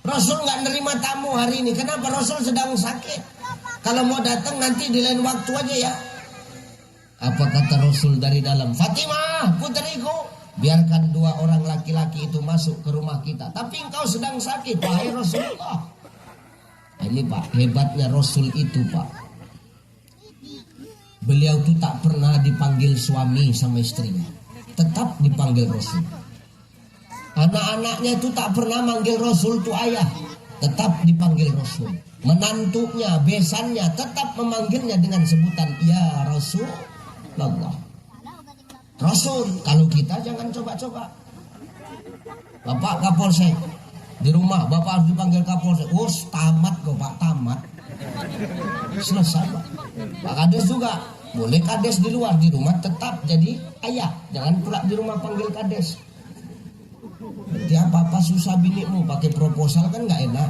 Rasul nggak nerima tamu hari ini. Kenapa? Rasul sedang sakit. Kalau mau datang nanti di lain waktu aja ya. Apa kata Rasul dari dalam? Fatimah, puteriku, biarkan 2 orang laki-laki itu masuk ke rumah kita. Tapi engkau sedang sakit, wahai Rasulullah. Ini Pak, hebatnya Rasul itu Pak. Beliau itu tak pernah dipanggil suami sama istrinya. Tetap dipanggil Rasul. Anak-anaknya itu tak pernah manggil Rasul itu ayah. Tetap dipanggil Rasul. Menantunya, besannya tetap memanggilnya dengan sebutan ya Rasulullah. Rasul. Kalau kita jangan coba-coba. Bapak Kapolsek di rumah, bapak harus dipanggil Kapolsek. Oh, tamat kok Pak, tamat. Selesai Pak. Pak Kades juga boleh Kades di luar, di rumah tetap jadi ayah. Jangan pula di rumah panggil Kades. Berarti apa-apa susah binimu, pakai proposal kan nggak enak.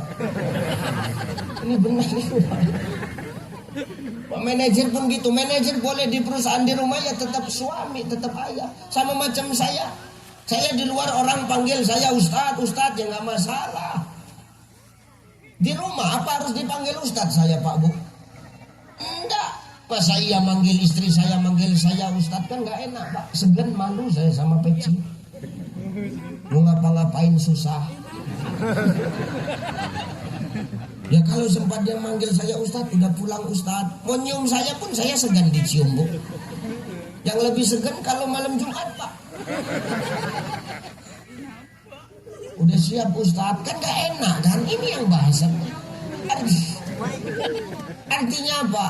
Ini benar nih. Pak manajer pun gitu, manajer boleh di perusahaan, di rumah ya tetap suami, tetap ayah. Sama macam saya di luar orang panggil saya Ustadz ya nggak masalah. Di rumah apa harus dipanggil Ustadz saya Pak Bu? Enggak. Masa iya manggil istri saya, manggil saya Ustadz kan nggak enak Pak. Segan malu saya sama peci. Mau ngapa-ngapain susah. Ya kalau sempat dia manggil saya Ustadz, udah pulang Ustadz. Mau nyium saya pun saya segan dicium Bu. Yang lebih segan kalau malam Jumat Pak. Udah siap Ustadz, kan gak enak kan. Ini yang bahasa. Artinya apa?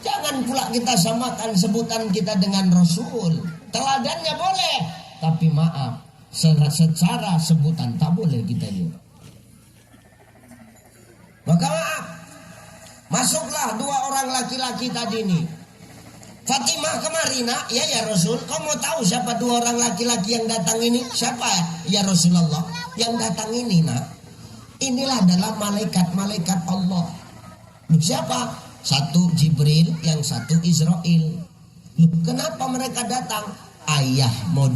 Jangan pula kita samakan sebutan kita dengan Rasul. Teladannya boleh, tapi maaf, secara sebutan tak boleh kita juga. Maka masuklah 2 orang laki-laki tadi ini. Fatimah kemari nak, ya Rasul. Kau mau tahu siapa 2 orang laki-laki yang datang ini? Siapa ya Rasulullah? Yang datang ini nak, inilah adalah malaikat-malaikat Allah. Siapa? Satu Jibril, yang satu Israel. Kenapa mereka datang? Ayah mau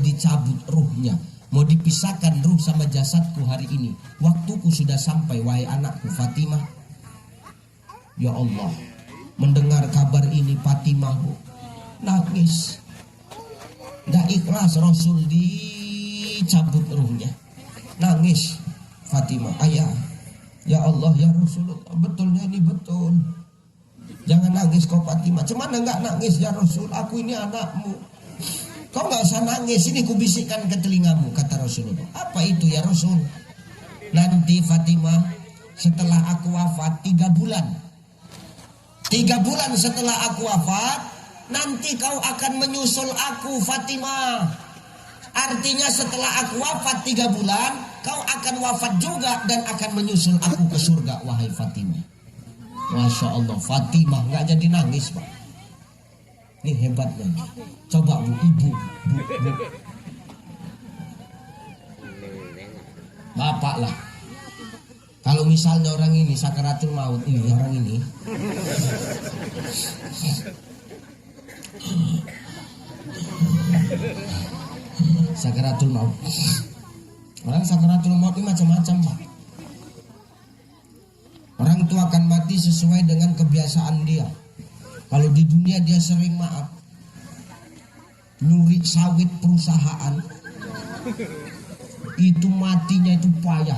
dicabut ruhnya. Mau dipisahkan ruh sama jasadku hari ini. Waktuku sudah sampai, wahai anakku Fatimah. Ya Allah, mendengar kabar ini Fatimah Bu, nangis. Gak ikhlas Rasul dicabut ruhnya. Nangis Fatimah. Ayah, ya Allah ya Rasulullah, betulnya ini betul. Jangan nangis kau Fatimah. Cemana gak nangis ya Rasul, aku ini anakmu. Kau gak usah nangis, ini kubisikkan ke telingamu, kata Rasulullah. Apa itu ya Rasul? Nanti Fatimah, setelah aku wafat 3 bulan. 3 bulan setelah aku wafat, nanti kau akan menyusul aku Fatimah. Artinya setelah aku wafat 3 bulan, kau akan wafat juga dan akan menyusul aku ke surga, wahai Fatimah. Masya Allah, Fatimah gak jadi nangis Pak. Ini hebatnya. Coba Bu, ibu, bu. Bapak lah. Kalau misalnya orang ini sakaratul maut, ini orang ini. Sakaratul maut. Orang sakaratul maut ini macam-macam Pak. Orang itu akan mati sesuai dengan kebiasaan dia. Kalau di dunia dia sering maaf, nyuri sawit perusahaan, itu matinya itu payah.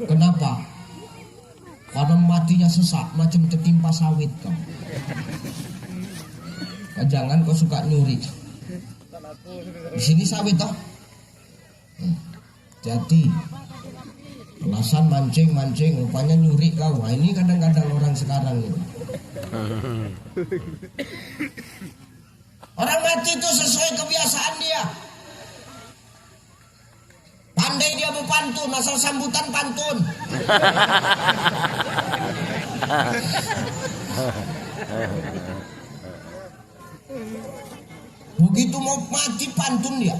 Kenapa? Karena matinya sesak, macam tertimpa sawit kau. Jangan kau suka nyuri. Di sini sawit toh. Jadi alasan mancing, rupanya nyuri kau. Wah, ini kadang-kadang orang sekarang ini. Orang mati itu sesuai kebiasaan dia. Pandai dia berpantun, asal sambutan pantun. Begitu mau mati pantun dia.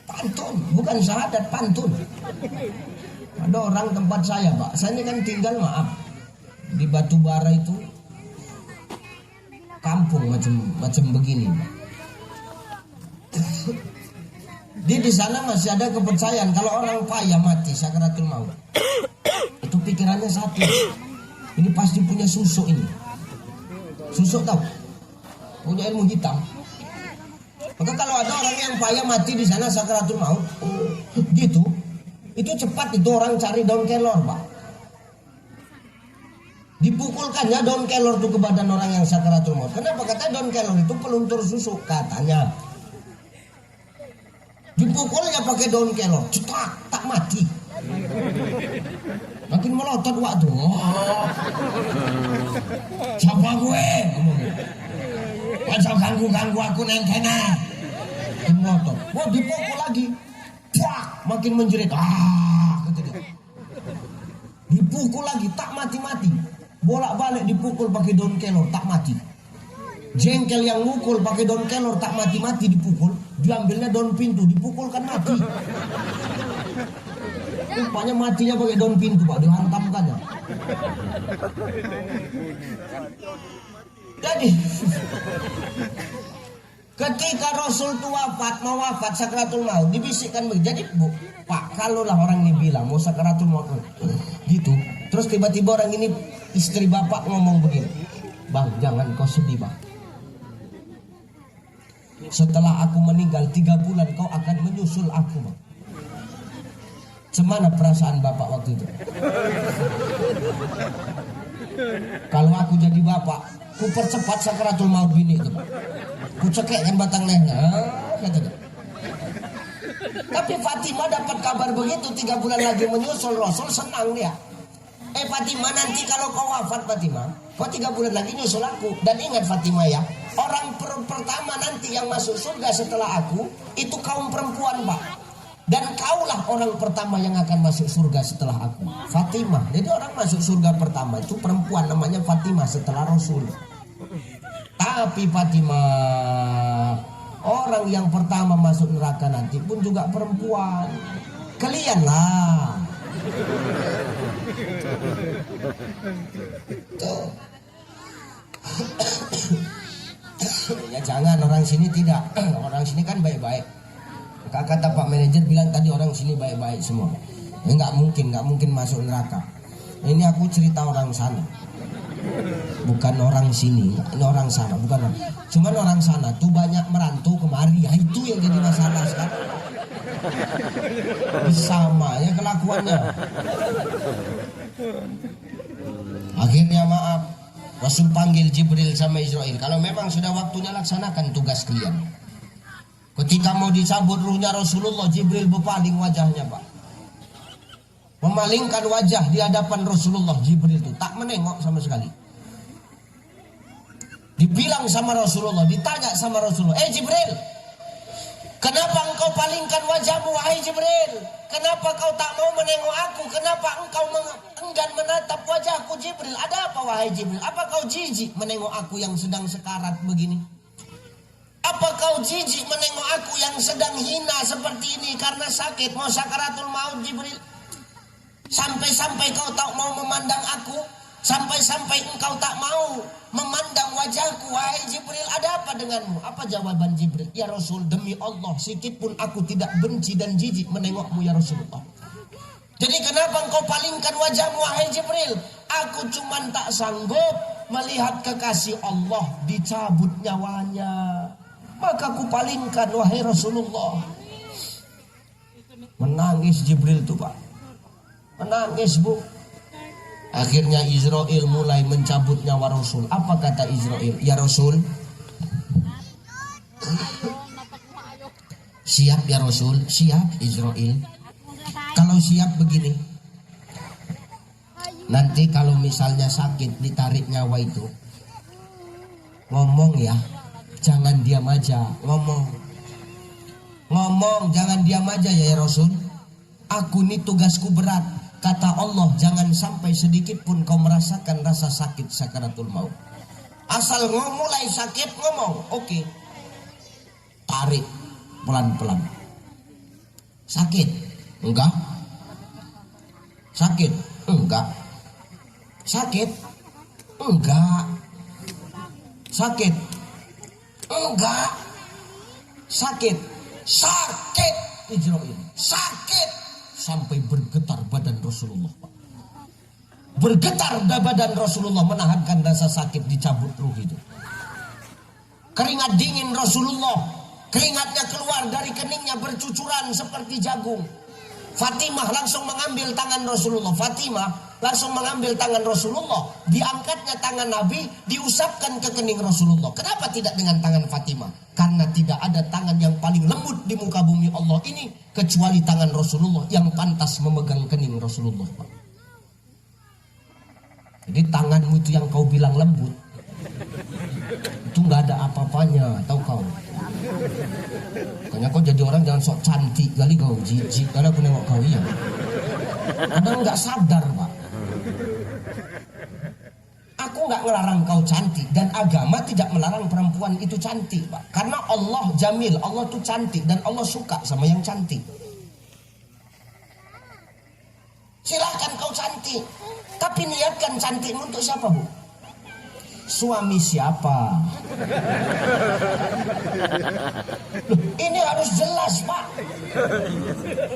Pantun, bukan syahadat, pantun. Ada orang tempat saya Pak, saya ini kan tinggal maaf di Batubara itu, kampung macam begini Pak. Di sana masih ada kepercayaan kalau orang payah mati sakaratul maut. Itu pikirannya satu. Ini pasti punya susuk ini. Susuk tahu? Punya ilmu hitam. Maka kalau ada orang yang payah mati di sana sakaratul maut, gitu, itu cepat itu orang cari daun kelor, Pak. Dipukulkannya daun kelor itu ke badan orang yang sakaratul maut. Kenapa? Katanya daun kelor itu peluntur susuk katanya. Dipukulnya pakai daun kelor, cetak, tak mati. Makin melotot waktu. Oh. Siapa gue? Macam ganggu aku neng kena. Makin melotot. Mau dipukul lagi. Wah, makin menjerit. Kata dia. Dipukul lagi, tak mati-mati. Bolak-balik dipukul pakai daun kelor, tak mati. Jengkel yang mukul pakai daun kelor tak mati-mati dipukul, diambilnya daun pintu, dipukulkan mati. Rupanya matinya pakai daun pintu, Pak, dihantamkannya. Jadi ketika Rasul itu mau wafat sakaratul maut, dibisikkan begitu. Jadi Bu, Pak, kalau lah orang ini bilang mau sakaratul maut gitu, terus tiba-tiba orang ini istri bapak ngomong begini, Bang, jangan kau sedih, Bang. Setelah aku meninggal 3 bulan kau akan menyusul aku, Bang. Semana perasaan bapak waktu itu? Kalau aku jadi bapak, ku percepat sakaratul maut bini itu, Pak. Ku cekekkan batang lehernya, kata dia. Tapi Fatimah dapat kabar begitu 3 bulan lagi menyusul Rasul, senang dia. Fatimah, nanti kalau kau wafat Fatimah, kau 3 bulan lagi nyusul aku. Dan ingat Fatimah ya, orang pertama nanti yang masuk surga setelah aku itu kaum perempuan, Pak. Dan kaulah orang pertama yang akan masuk surga setelah aku, Fatimah. Jadi orang masuk surga pertama itu perempuan, namanya Fatimah setelah Rasul. Tapi Fatimah, orang yang pertama masuk neraka nanti pun juga perempuan. Kalian lah. Ya jangan, orang sini tidak. Orang sini kan baik-baik. Kata Pak Manajer bilang tadi orang sini baik-baik semua. Ya, nggak mungkin masuk neraka. Ini aku cerita orang sana, bukan orang sini. Ini orang sana, bukan orang. Cuman orang sana tuh banyak merantau kemari. Ya, itu yang jadi masalah sekarang. Sama ya kelakuannya. Akhirnya maaf, Rasul panggil Jibril sama Israel. Kalau memang sudah waktunya laksanakan tugas kalian. Ketika mau dicabut ruhnya Rasulullah, Jibril berpaling wajahnya, Pak. Memalingkan wajah di hadapan Rasulullah. Jibril itu tak menengok sama sekali. Dibilang sama Rasulullah, ditanya sama Rasulullah, Jibril, kenapa engkau palingkan wajahmu, wahai Jibril? Kenapa kau tak mau menengok aku? Kenapa engkau enggan menatap wajahku, Jibril? Ada apa, wahai Jibril? Apa kau jijik menengok aku yang sedang sekarat begini? Apa kau jijik menengok aku yang sedang hina seperti ini karena sakit, mau sakaratul maut, Jibril? Sampai-sampai kau tak mau memandang aku? Sampai-sampai engkau tak mau memandang wajahku, wahai Jibril? Ada apa denganmu? Apa jawaban Jibril? Ya Rasul, demi Allah, sedikit pun aku tidak benci dan jijik menengokmu, ya Rasulullah. Jadi kenapa engkau palingkan wajahmu, wahai Jibril? Aku cuman tak sanggup melihat kekasih Allah dicabut nyawanya, maka aku palingkan, wahai Rasulullah. Menangis Jibril itu, Pak. Menangis, Bu. Akhirnya Israel mulai mencabut nyawa Rasul. Apa kata Israel? Ya Rasul, siap ya Rasul? Siap Israel. Kalau siap begini, nanti kalau misalnya sakit ditarik nyawa itu, ngomong ya, jangan diam aja. Ngomong jangan diam aja ya Rasul. Aku ini tugasku berat. Kata Allah, jangan sampai sedikit pun kau merasakan rasa sakit sakaratul maut. Asal mulai sakit ngomong, oke. Tarik pelan-pelan. Sakit? Enggak. Sakit? Enggak. Sakit? Enggak. Sakit? Enggak. Sakit? Sakit. Ijrail. Sakit sampai bergetar badan Rasulullah, Pak. Bergetar badan Rasulullah menahankan rasa sakit, dicabut ruh itu. Keringat dingin Rasulullah, keringatnya keluar dari keningnya bercucuran seperti jagung. Fatimah langsung mengambil tangan Rasulullah. Fatimah langsung mengambil tangan Rasulullah. Diangkatnya tangan Nabi, diusapkan ke kening Rasulullah. Kenapa tidak dengan tangan Fatimah? Karena tidak ada tangan yang paling lembut di muka bumi Allah ini kecuali tangan Rasulullah yang pantas memegang kening Rasulullah. Jadi tanganmu itu yang kau bilang lembut, itu nggak ada apa-apanya, tahu kau? Makanya kau jadi orang jangan sok cantik kali kau, jijik karena aku nengok kau iya. Kadang nggak sadar, Pak. Aku nggak melarang kau cantik dan agama tidak melarang perempuan itu cantik, Pak. Karena Allah jamil, Allah tuh cantik dan Allah suka sama yang cantik. Silakan kau cantik, tapi niatkan cantikmu untuk siapa, Bu? Suami siapa? Loh, ini harus jelas, Pak.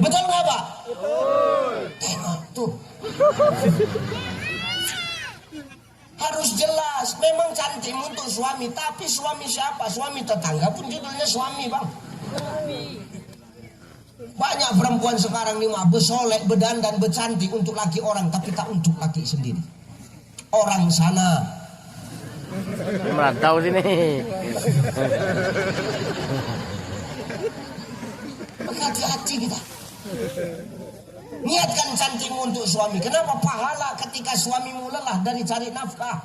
Betul nggak, Pak? Tengok tuh. Harus jelas. Memang cantikmu untuk suami, tapi suami siapa? Suami tetangga pun judulnya suami, Bang. Banyak perempuan sekarang nih mah bersolek, berdandan, bercantik untuk laki orang, tapi tak untuk laki sendiri. Orang sana merantau sini. Hati-hati kita. Niatkan cantikmu untuk suami. Kenapa? Pahala ketika suamimu lelah dari cari nafkah,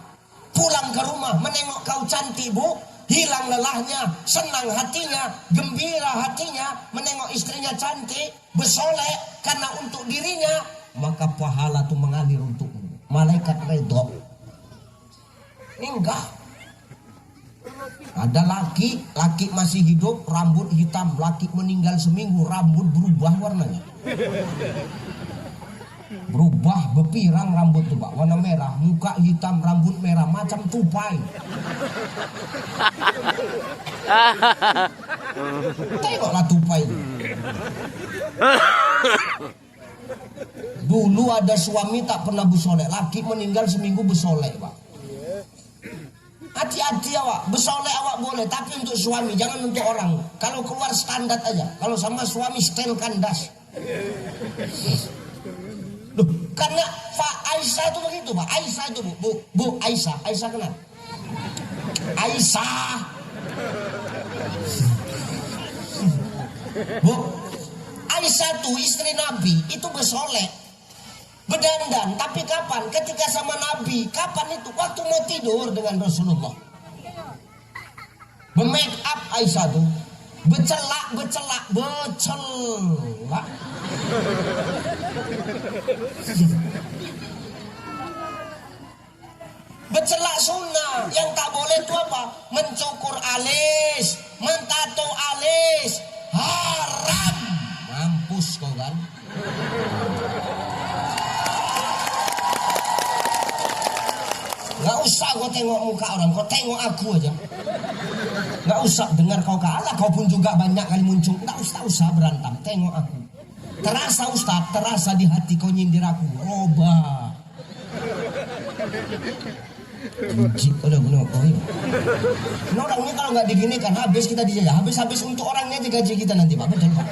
pulang ke rumah menengok kau cantik, Bu, hilang lelahnya, senang hatinya, gembira hatinya, menengok istrinya cantik, bersolek karena untuk dirinya, maka pahala itu mengalir untukmu. Malaikat redha. Enggak. Ada laki masih hidup, rambut hitam, laki meninggal seminggu, rambut berubah warnanya. Berubah berpirang rambut tuh, Pak, warna merah, muka hitam, rambut merah, macam tupai. Tengoklah tupai itu. Dulu ada suami tak pernah bersolek, laki meninggal seminggu bersolek, Pak. Hati-hati awak, bersolek awak boleh, tapi untuk suami, jangan untuk orang. Kalau keluar standar aja, kalau sama suami setel kandas. Loh, karena Pak Aisyah itu begitu, Pak. Aisyah itu, Bu Aisyah kenal? Aisyah. Bu, Aisyah tuh istri Nabi, itu bersolek, berdandan, tapi kapan? Ketika sama Nabi. Kapan itu? Waktu mau tidur dengan Rasulullah. Be-make up Aisyah tuh, bercelak. Bercelak sunnah. Yang tak boleh itu apa? Mencukur alis, mentato alis, haram. Mampus kau kan? Gak usah kau tengok muka orang, kau tengok aku aja. Gak usah dengar kau kalah, kau pun juga banyak kali muncul. Gak usah berantem, tengok aku. Terasa Ustaz, terasa di hati kau nyindir aku. Roba. Jijik udah bener kau ya. Nah, orangnya kalau nggak diginikan habis kita dijajah, habis untuk orangnya aja gaji kita nanti, Pak. Betul, Pak.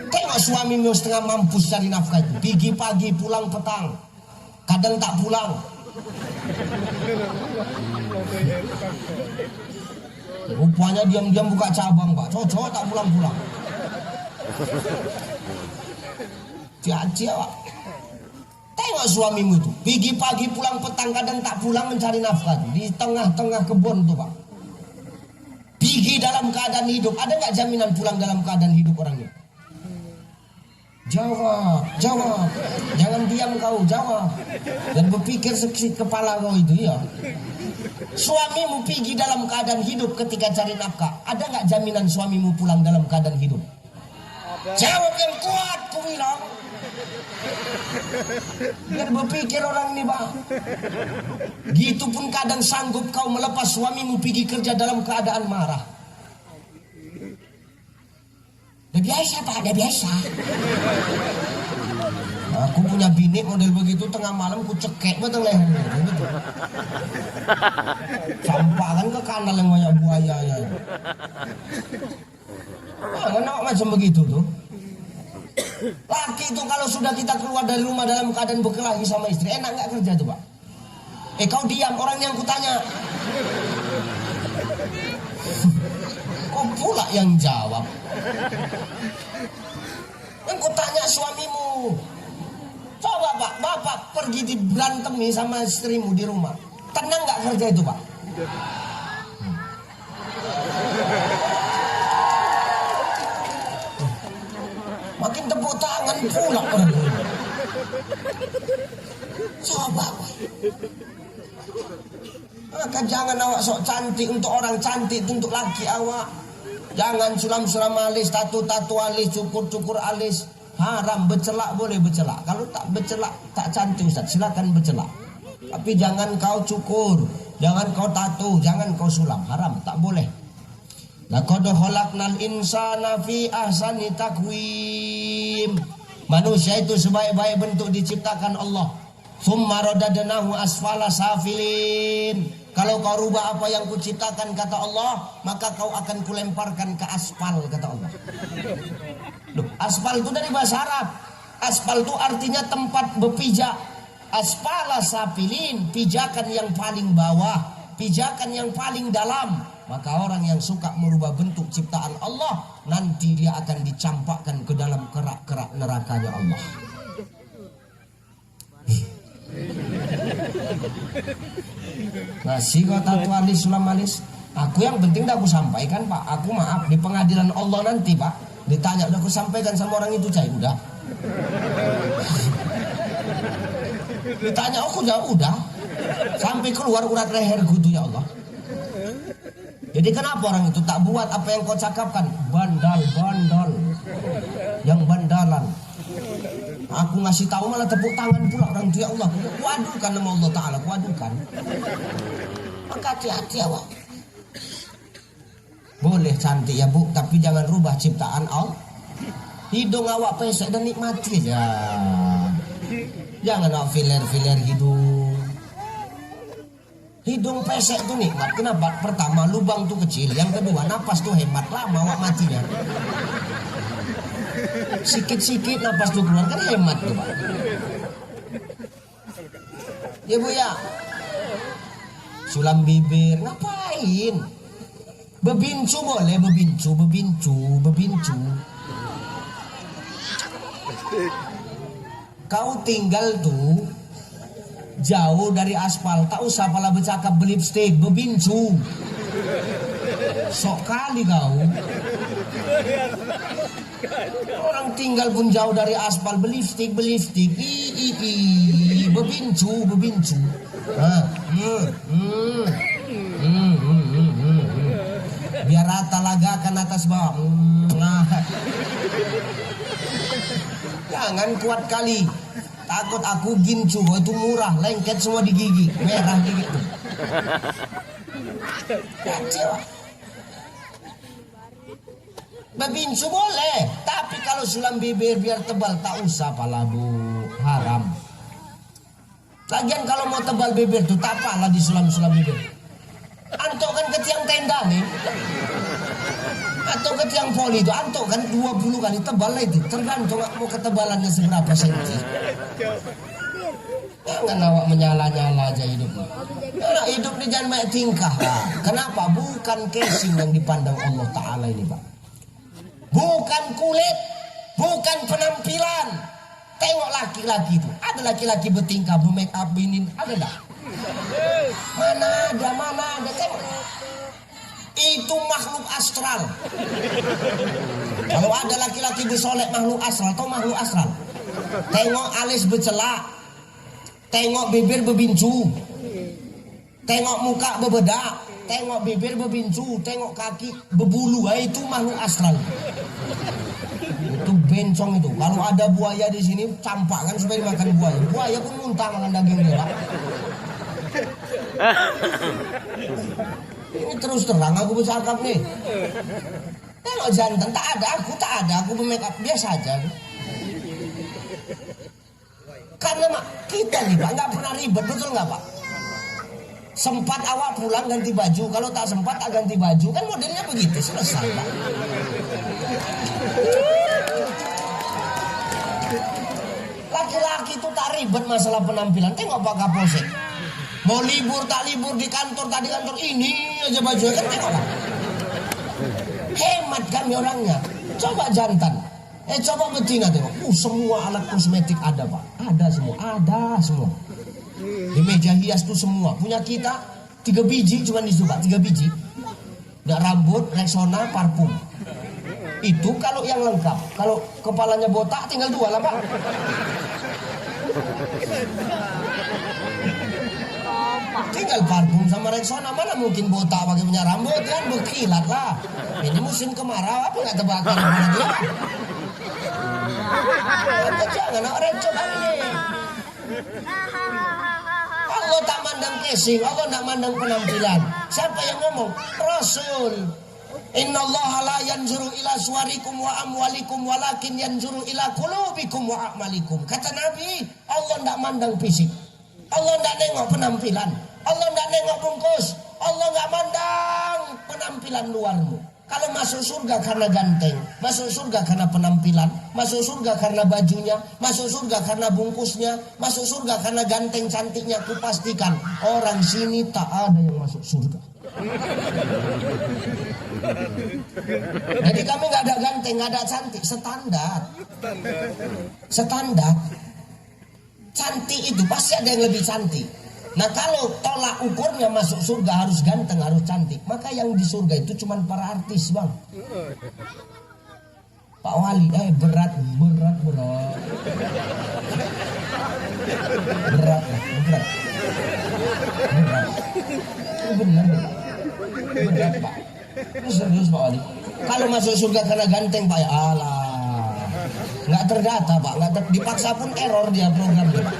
Tengok suamimu setengah mampus cari nafkah itu. Pergi pagi pulang petang, kadang tak pulang. Rupanya diam-diam buka cabang, Pak. Cocok tak pulang-pulang. Hati-hati, Pak. Tengok suamimu itu. Pergi pagi pulang petang, kadang tak pulang mencari nafkah. Di tengah-tengah kebun tuh, Pak. Pergi dalam keadaan hidup. Ada nggak jaminan pulang dalam keadaan hidup orangnya? Jawab. Jangan diam kau, jawab. Dan berpikir seksi kepala kau itu ya. Suamimu pergi dalam keadaan hidup ketika cari nafkah. Ada nggak jaminan suamimu pulang dalam keadaan hidup? Jawab yang kuat, ku bilang. Biar berpikir orang ini, Pak. Gitu pun kadang sanggup kau melepas suamimu pergi kerja dalam keadaan marah. Udah biasa, Pak, udah biasa. Aku punya bini model begitu, tengah malam ku cekek betul lehernya gitu. Campakan ke kanal yang banyak buaya ya. Kenapa macam begitu tuh? Laki itu kalau sudah kita keluar dari rumah dalam keadaan berkelahi sama istri, enak nggak kerja tuh, Pak? Kau diam, orang yang kutanya. Kau pula yang jawab. Yang kutanya suamimu. Coba, Pak, Bapak pergi diberantemi sama istrimu di rumah. Tenang nggak kerja itu, Pak? Makin tepuk tangan pula orang ini. Coba, Pak. Maka jangan awak sok cantik untuk orang cantik, untuk laki awak. Jangan sulam-sulam alis, tatu-tatu alis, cukur-cukur alis. Haram, bercelak boleh bercelak. Kalau tak bercelak, tak cantik Ustaz, silakan bercelak. Tapi jangan kau cukur, jangan kau tatu, jangan kau sulam. Haram, tak boleh. Laqad khalaqnal insana fi ahsani taqwim. Manusia itu sebaik-baik bentuk diciptakan Allah. Tsumma radadnahu asfala safilin. Kalau kau rubah apa yang kuciptakan kata Allah, maka kau akan kulemparkan ke aspal kata Allah. Loh, aspal itu dari bahasa Arab. Aspal itu artinya tempat berpijak. Asfala safilin, pijakan yang paling bawah, pijakan yang paling dalam. Maka orang yang suka merubah bentuk ciptaan Allah, nanti dia akan dicampakkan ke dalam kerak-kerak nerakanya Allah. Masih kau tatu alis, sulam alis. Aku yang penting dah aku sampaikan, Pak. Aku maaf di pengadilan Allah nanti, Pak. Ditanya udah aku sampaikan sama orang itu, Cai. Udah. Ditanya aku jawab udah. Sampai keluar urat leherku tuh ya Allah. Jadi kenapa orang itu tak buat apa yang kau cakapkan? Bandal. Yang bandalan. Aku ngasih tahu malah tepuk tangan pula orang itu ya Allah. Kuadukan nama Allah Ta'ala, kuadukan. Maka hati-hati awak. Boleh cantik ya Bu, tapi jangan rubah ciptaan Allah. Hidung awak pesek dan nikmati ya. Jangan awak filer-filer hidung. Hidung pesek tuh nikmat. Kenapa? Pertama lubang tuh kecil, yang kedua napas tuh hemat, lama awak matinya. Sikit-sikit napas tuh keluar kan hemat tuh, Pak. Ya Bu ya. Sulam bibir ngapain? Bebincu boleh, bebincu. Kau tinggal tuh jauh dari aspal, tak usah pala bercakap belipstick, bebincu. Sok kali kau. Orang tinggal pun jauh dari aspal, belipstick. Bebincu. Biar rata lagakan atas bawah. Jangan kuat kali. Takut aku gincu, itu murah, lengket semua di gigi, merah gigi tuh. Kacau. Bebincu boleh, tapi kalau sulam bibir biar tebal tak usah pala Bu, haram. Lagian kalau mau tebal bibir tuh tak apalah di sulam bibir. Antuk kan ke tiang tenda nih. Atau ke tiang poli itu antuk kan 20 kali tebal lah itu. Tergantung mau ketebalannya seberapa senti. Jangan awak menyala-nyala aja hidupnya. Nah, hidup ini jangan banyak tingkah. Kenapa? Bukan casing yang dipandang Allah Ta'ala ini, Pak. Bukan kulit, bukan penampilan. Tengok laki-laki itu. Ada laki-laki bertingkah, bermake up, ini ada enggak? Mana ada, tengok. Itu makhluk astral. Kalau ada laki-laki bersolek makhluk astral, atau makhluk astral. Tengok alis bercelak, tengok bibir bebincu, tengok muka bebedak, tengok bibir bebincu, tengok kaki bebulu. Itu makhluk astral. Itu bencong itu. Kalau ada buaya di sini, campakkan supaya dimakan buaya. Buaya pun muntah makan daging dia, Pak. Ini terus terang aku bercakap nih. Tengok jantan, tak ada, aku make up biasa aja. Karena kita nih Pak, nggak pernah ribet, betul nggak Pak? Sempat awak pulang ganti baju, kalau tak sempat tak ganti baju, kan modelnya begitu, selesai Pak. Laki-laki itu tak ribet masalah penampilan. Tengok Pak Kapolsek, mau libur tak libur di kantor, tadi kantor ini aja bajunya, kan tengok Pak. Hemat kami orangnya. Coba jantan, coba betina tengok. Semua alat kosmetik ada Pak, ada semua. Di meja hias tuh semua punya kita. 3 biji cuma disitu Pak, 3 biji. Udah rambut, Rexona, parfum. Itu kalau yang lengkap. Kalau kepalanya botak tinggal 2 lah Pak. Tinggal parfum sama Rexona, mana mungkin botak pakai punya rambut kan berkilat lah. Ini musim kemarau apa nggak terbakar lagi ya? Jangan orang coba ini. Allah tak mandang casing, Allah tak mandang penampilan. Siapa yang ngomong? Rasul. Innallaha la yanzuru ila suwarikum wa amwalikum walakin yanzuru ila qulubikum wa a'malikum. Kata Nabi, Allah tak mandang fisik. Allah tak nengok penampilan. Allah tak nengok bungkus. Allah tak mandang penampilan luarmu. Kalau masuk surga karena ganteng, masuk surga karena penampilan, masuk surga karena bajunya, masuk surga karena bungkusnya, masuk surga karena ganteng cantiknya, kupastikan orang sini tak ada yang masuk surga. Jadi kami nggak ada ganteng, nggak ada cantik, standar. Cantik itu pasti ada yang lebih cantik. Nah kalau tolak ukurnya masuk surga harus ganteng, harus cantik, maka yang di surga itu cuma para artis Bang. Pak Wali, berat. Berat Pak. Ini serius Pak Wali. Kalau masuk surga karena ganteng Pak, ya alah, nggak terdata Pak, dipaksa pun error dia programnya Pak.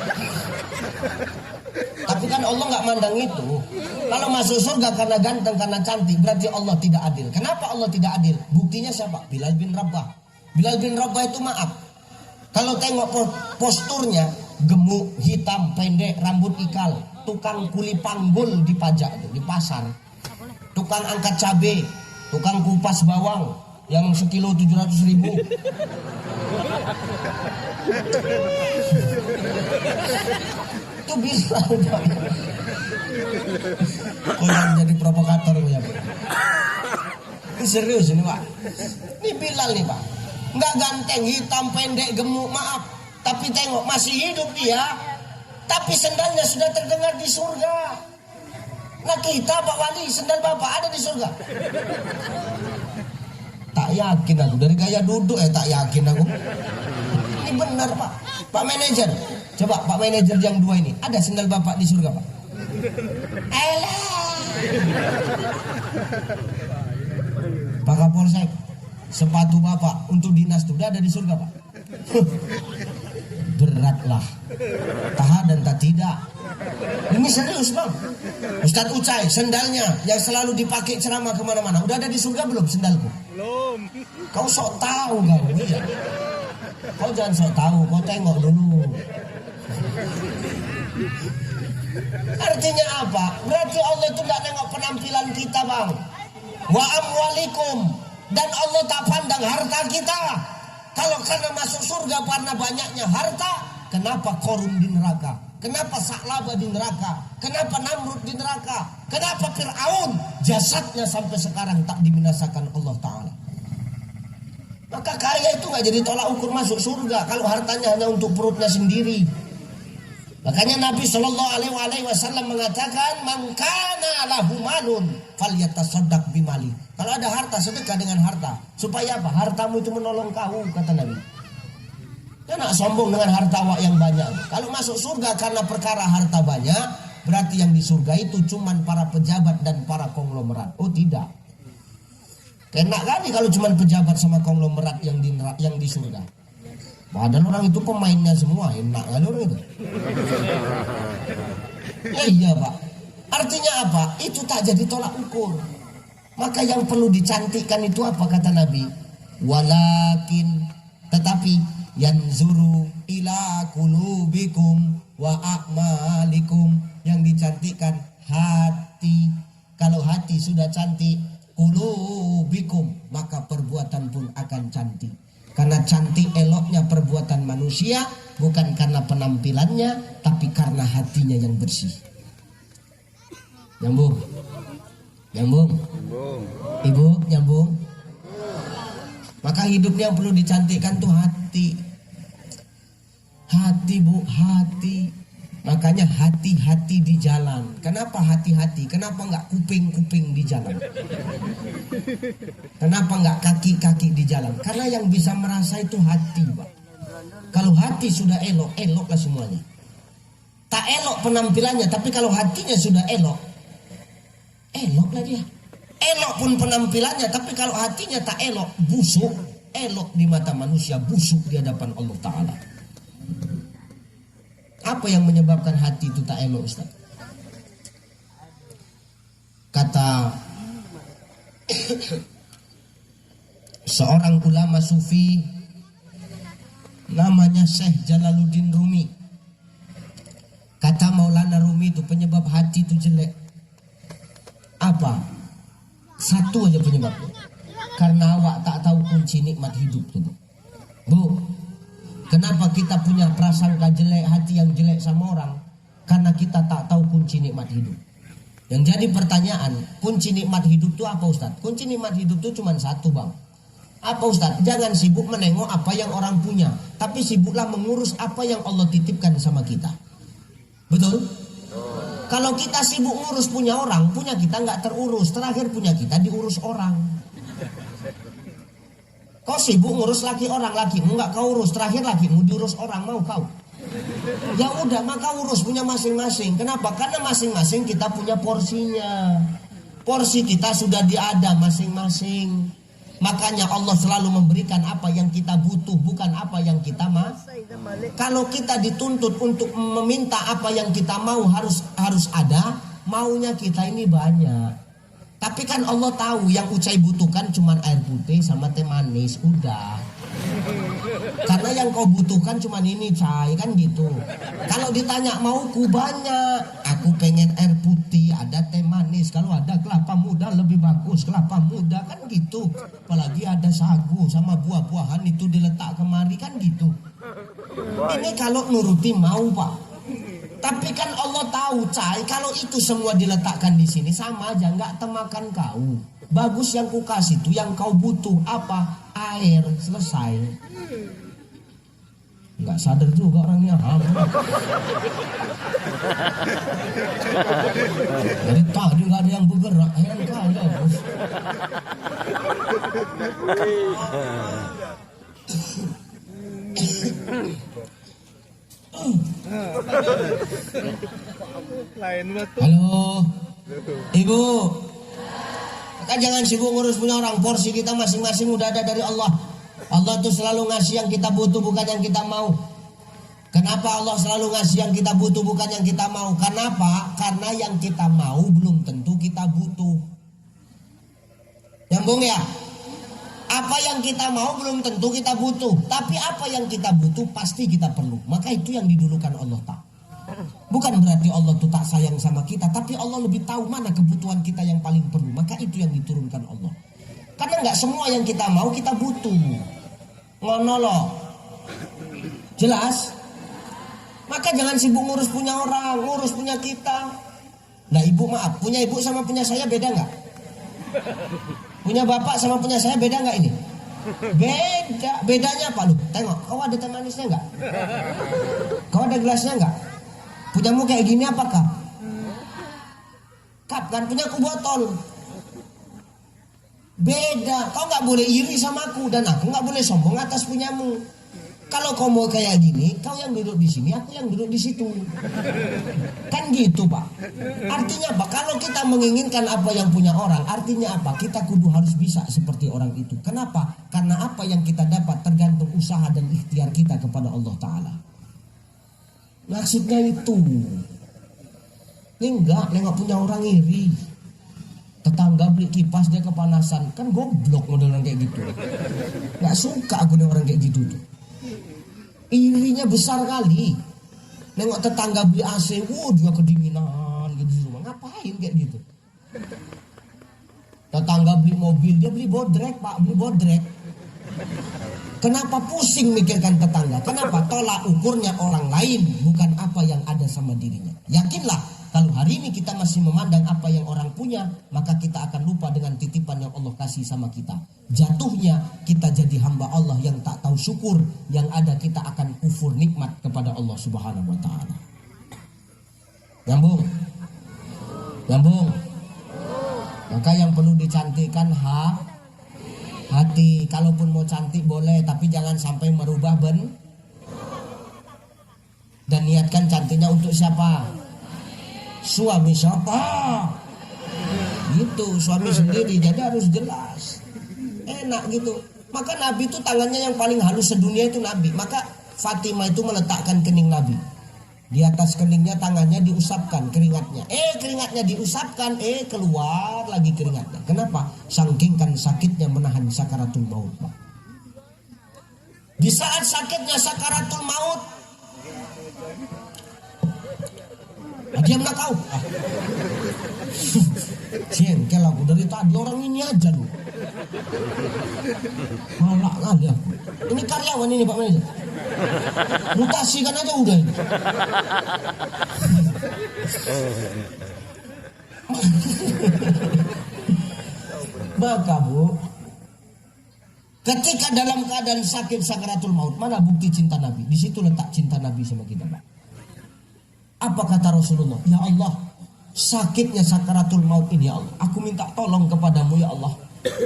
Tapi kan Allah nggak mandang itu. Kalau masuk surga karena ganteng, karena cantik, berarti Allah tidak adil. Kenapa Allah tidak adil? Buktinya siapa? Bilal bin Rabah. Bilal bin Rabah itu maaf, kalau tengok posturnya, gemuk, hitam, pendek, rambut ikal, tukang kuli panggul di pajak itu, di pasar, tukang angkat cabai, tukang kupas bawang yang sekilo 700.000. Itu bisa. Kok yang jadi provokator ya Pak? Ini serius ini Pak. Ini Bilal nih Pak, nggak ganteng, hitam, pendek, gemuk, maaf. Tapi tengok masih hidup dia. Tapi sendalnya sudah terdengar di surga. Nah kita Pak Wali, sendal Bapak ada di surga. Tak yakin aku, dari gaya duduk tak yakin aku. Ini benar Pak. Pak manajer, coba Pak manajer yang 2 ini, ada sendal Bapak di surga Pak? Pak Kapolsek, sepatu Bapak untuk dinas itu udah ada di surga Pak? Beratlah, tahan dan tak tidak. Ini serius Bang. Ustadz Ucai, sendalnya yang selalu dipakai ceramah kemana-mana, udah ada di surga belum sendalku? Belum. Kau sok tahu kau ya. Kau jangan sok tahu, kau tengok dulu. Artinya apa? Berarti Allah itu tidak nengok penampilan kita Bang. Wa amwalikum, dan Allah tak pandang harta kita. Kalau karena masuk surga karena banyaknya harta, kenapa Korun di neraka? Kenapa Sa'labah di neraka? Kenapa Namrud di neraka? Kenapa Fir'aun jasadnya sampai sekarang tak dibinasakan Allah Ta'ala? Maka kaya itu gak jadi tolak ukur masuk surga kalau hartanya hanya untuk perutnya sendiri. Makanya Nabi Shallallahu Alaihi Wasallam mengatakan, man kana lahu malun falyatasaddaq bimali. Kalau ada harta, sedekah dengan harta. Supaya apa? Hartamu itu menolong kau, kata Nabi. Jangan sombong dengan harta yang banyak. Kalau masuk surga karena perkara harta banyak, berarti yang di surga itu cuman para pejabat dan para konglomerat. Oh tidak. Enak kali kalau cuma pejabat sama konglomerat yang di surga. Padahal orang itu pemainnya semua, enak kali orang itu. Iya Pak. Artinya apa? Itu tak jadi tolak ukur. Maka yang perlu dicantikkan itu apa kata Nabi? Walakin, tetapi yanzuru ila qulubikum wa a'malikum. Yang dicantikkan hati. Kalau hati sudah cantik, qulubikum, maka perbuatan pun akan cantik. Karena cantik eloknya perbuatan manusia bukan karena penampilannya, tapi karena hatinya yang bersih. Nyambung? Nyambung? Ibu, nyambung? Maka hidupnya yang perlu dicantikkan tuh hati. Hati Bu, hati. Makanya hati-hati di jalan. Kenapa hati-hati? Kenapa enggak kuping-kuping di jalan? Kenapa enggak kaki-kaki di jalan? Karena yang bisa merasa itu hati, Pak. Kalau hati sudah elok, eloklah semuanya. Tak elok penampilannya, tapi kalau hatinya sudah elok, eloklah dia. Elok pun penampilannya, tapi kalau hatinya tak elok, busuk. Elok di mata manusia, busuk di hadapan Allah Ta'ala. Apa yang menyebabkan hati itu tak elok, Ustaz? Kata seorang ulama sufi namanya Syekh Jalaluddin Rumi. Kata Maulana Rumi itu penyebab hati itu jelek. Apa? Satu aja penyebabnya. Karena awak tak tahu kunci nikmat hidup itu. Bu, kenapa kita punya prasangka jelek, hati yang jelek sama orang? Karena kita tak tahu kunci nikmat hidup. Yang jadi pertanyaan, kunci nikmat hidup itu apa Ustaz? Kunci nikmat hidup itu cuma satu Bang. Apa Ustaz? Jangan sibuk menengok apa yang orang punya, tapi sibuklah mengurus apa yang Allah titipkan sama kita. Betul? Kalau kita sibuk ngurus punya orang, punya kita nggak terurus. Terakhir punya kita diurus orang. Kau sibuk ngurus laki orang, lakimu nggak kau urus. Terakhir lakimu diurus orang, mau kau? Ya udah, maka urus punya masing-masing. Kenapa? Karena masing-masing kita punya porsinya. Porsi kita sudah diada masing-masing. Makanya Allah selalu memberikan apa yang kita butuh, bukan apa yang kita mau. Kalau kita dituntut untuk meminta apa yang kita mau harus ada, maunya kita ini banyak. Tapi kan Allah tahu yang Ucai butuhkan cuma air putih sama teh manis, udah. Karena yang kau butuhkan cuma ini Cai, kan gitu. Kalau ditanya mauku banyak, aku pengen air putih, ada teh manis, kalau ada kelapa muda lebih bagus, kelapa muda kan gitu. Apalagi ada sagu sama buah-buahan itu diletak kemari kan gitu. Ini kalau nuruti mau Pak. Tapi kan Allah tahu Cai, kalau itu semua diletakkan di sini sama aja nggak temakan kau. Bagus yang ku kasih itu yang kau butuh apa? Air, selesai. Nggak sadar juga orangnya Jadi tadi nggak ada yang bergerak, yang kaya bos. Halo, Ibu. Maka jangan sibuk ngurus punya orang. Porsi kita masing-masing udah ada dari Allah. Allah tuh selalu ngasih yang kita butuh, bukan yang kita mau. Kenapa Allah selalu ngasih yang kita butuh, bukan yang kita mau? Kenapa? Karena yang kita mau belum tentu kita butuh. Nyambung ya? Apa yang kita mau belum tentu kita butuh. Tapi apa yang kita butuh pasti kita perlu. Maka itu yang didulukan Allah tak. Bukan berarti Allah tuh tak sayang sama kita, tapi Allah lebih tahu mana kebutuhan kita yang paling perlu. Maka itu yang diturunkan Allah. Karena nggak semua yang kita mau kita butuh. Ngono loh. Jelas? Maka jangan sibuk ngurus punya orang, ngurus punya kita. Nah ibu maaf, punya ibu sama punya saya beda nggak? Punya bapak sama punya saya beda nggak ini? Beda. Bedanya apa lu? Tengok, kau ada teh manisnya nggak? Kau ada gelasnya nggak? Punyamu kayak gini apakah? Kap kan punya aku botol. Beda. Kau nggak boleh iri sama aku dan aku nggak boleh sombong atas punyamu. Kalau kau mau kayak gini, kau yang duduk di sini, aku yang duduk di situ. Kan gitu, Pak. Artinya apa? Kalau kita menginginkan apa yang punya orang, artinya apa? Kita kudu harus bisa seperti orang itu. Kenapa? Karena apa yang kita dapat tergantung usaha dan ikhtiar kita kepada Allah Ta'ala. Maksudnya itu. Ini enggak punya orang iri. Tetangga beli kipas dia kepanasan. Kan goblok model orang kayak gitu. Gak suka aku dengan orang kayak gitu tuh. Irinya besar kali. Nengok tetangga beli AC, dia kedinginan gitu di rumah. Ngapain kayak gitu? Tetangga beli mobil, dia beli bodrek, Pak, beli bodrek. Kenapa pusing mikirkan tetangga? Kenapa? Tolak ukurnya orang lain, bukan apa yang ada sama dirinya. Yakinlah, kalau hari ini kita masih memandang apa yang orang punya, maka kita akan lupa dengan titipan yang Allah kasih sama kita. Jatuhnya kita jadi hamba Allah yang tak tahu syukur, yang ada kita akan kufur nikmat kepada Allah Subhanahu wa Ta'ala. Nyambung? Nyambung? Maka yang perlu dicantikkan hati. Kalaupun mau cantik boleh, tapi jangan sampai merubah dan niatkan cantiknya untuk siapa? Suami siapa? Gitu, suami sendiri. Jadi harus jelas. Enak gitu. Maka Nabi itu tangannya yang paling halus sedunia itu Nabi. Maka Fatimah itu meletakkan kening Nabi. Di atas keningnya tangannya diusapkan keringatnya. Keringatnya diusapkan, keluar lagi keringatnya. Kenapa? Saking kan sakitnya menahan sakaratul maut, Pak. Di saat sakitnya sakaratul maut, diam nak kau. Jengkel aku dari tadi orang ini aja lu. Malak kali aku. Ini karyawan ini Pak Manajer. Mutasikan aja udah ini. Maka Bu, ketika dalam keadaan sakit sakaratul maut, mana bukti cinta Nabi? Di situ letak cinta Nabi sama kita, Pak. Apa kata Rasulullah? Ya Allah, sakitnya sakaratul maut ini ya Allah, aku minta tolong kepadamu ya Allah.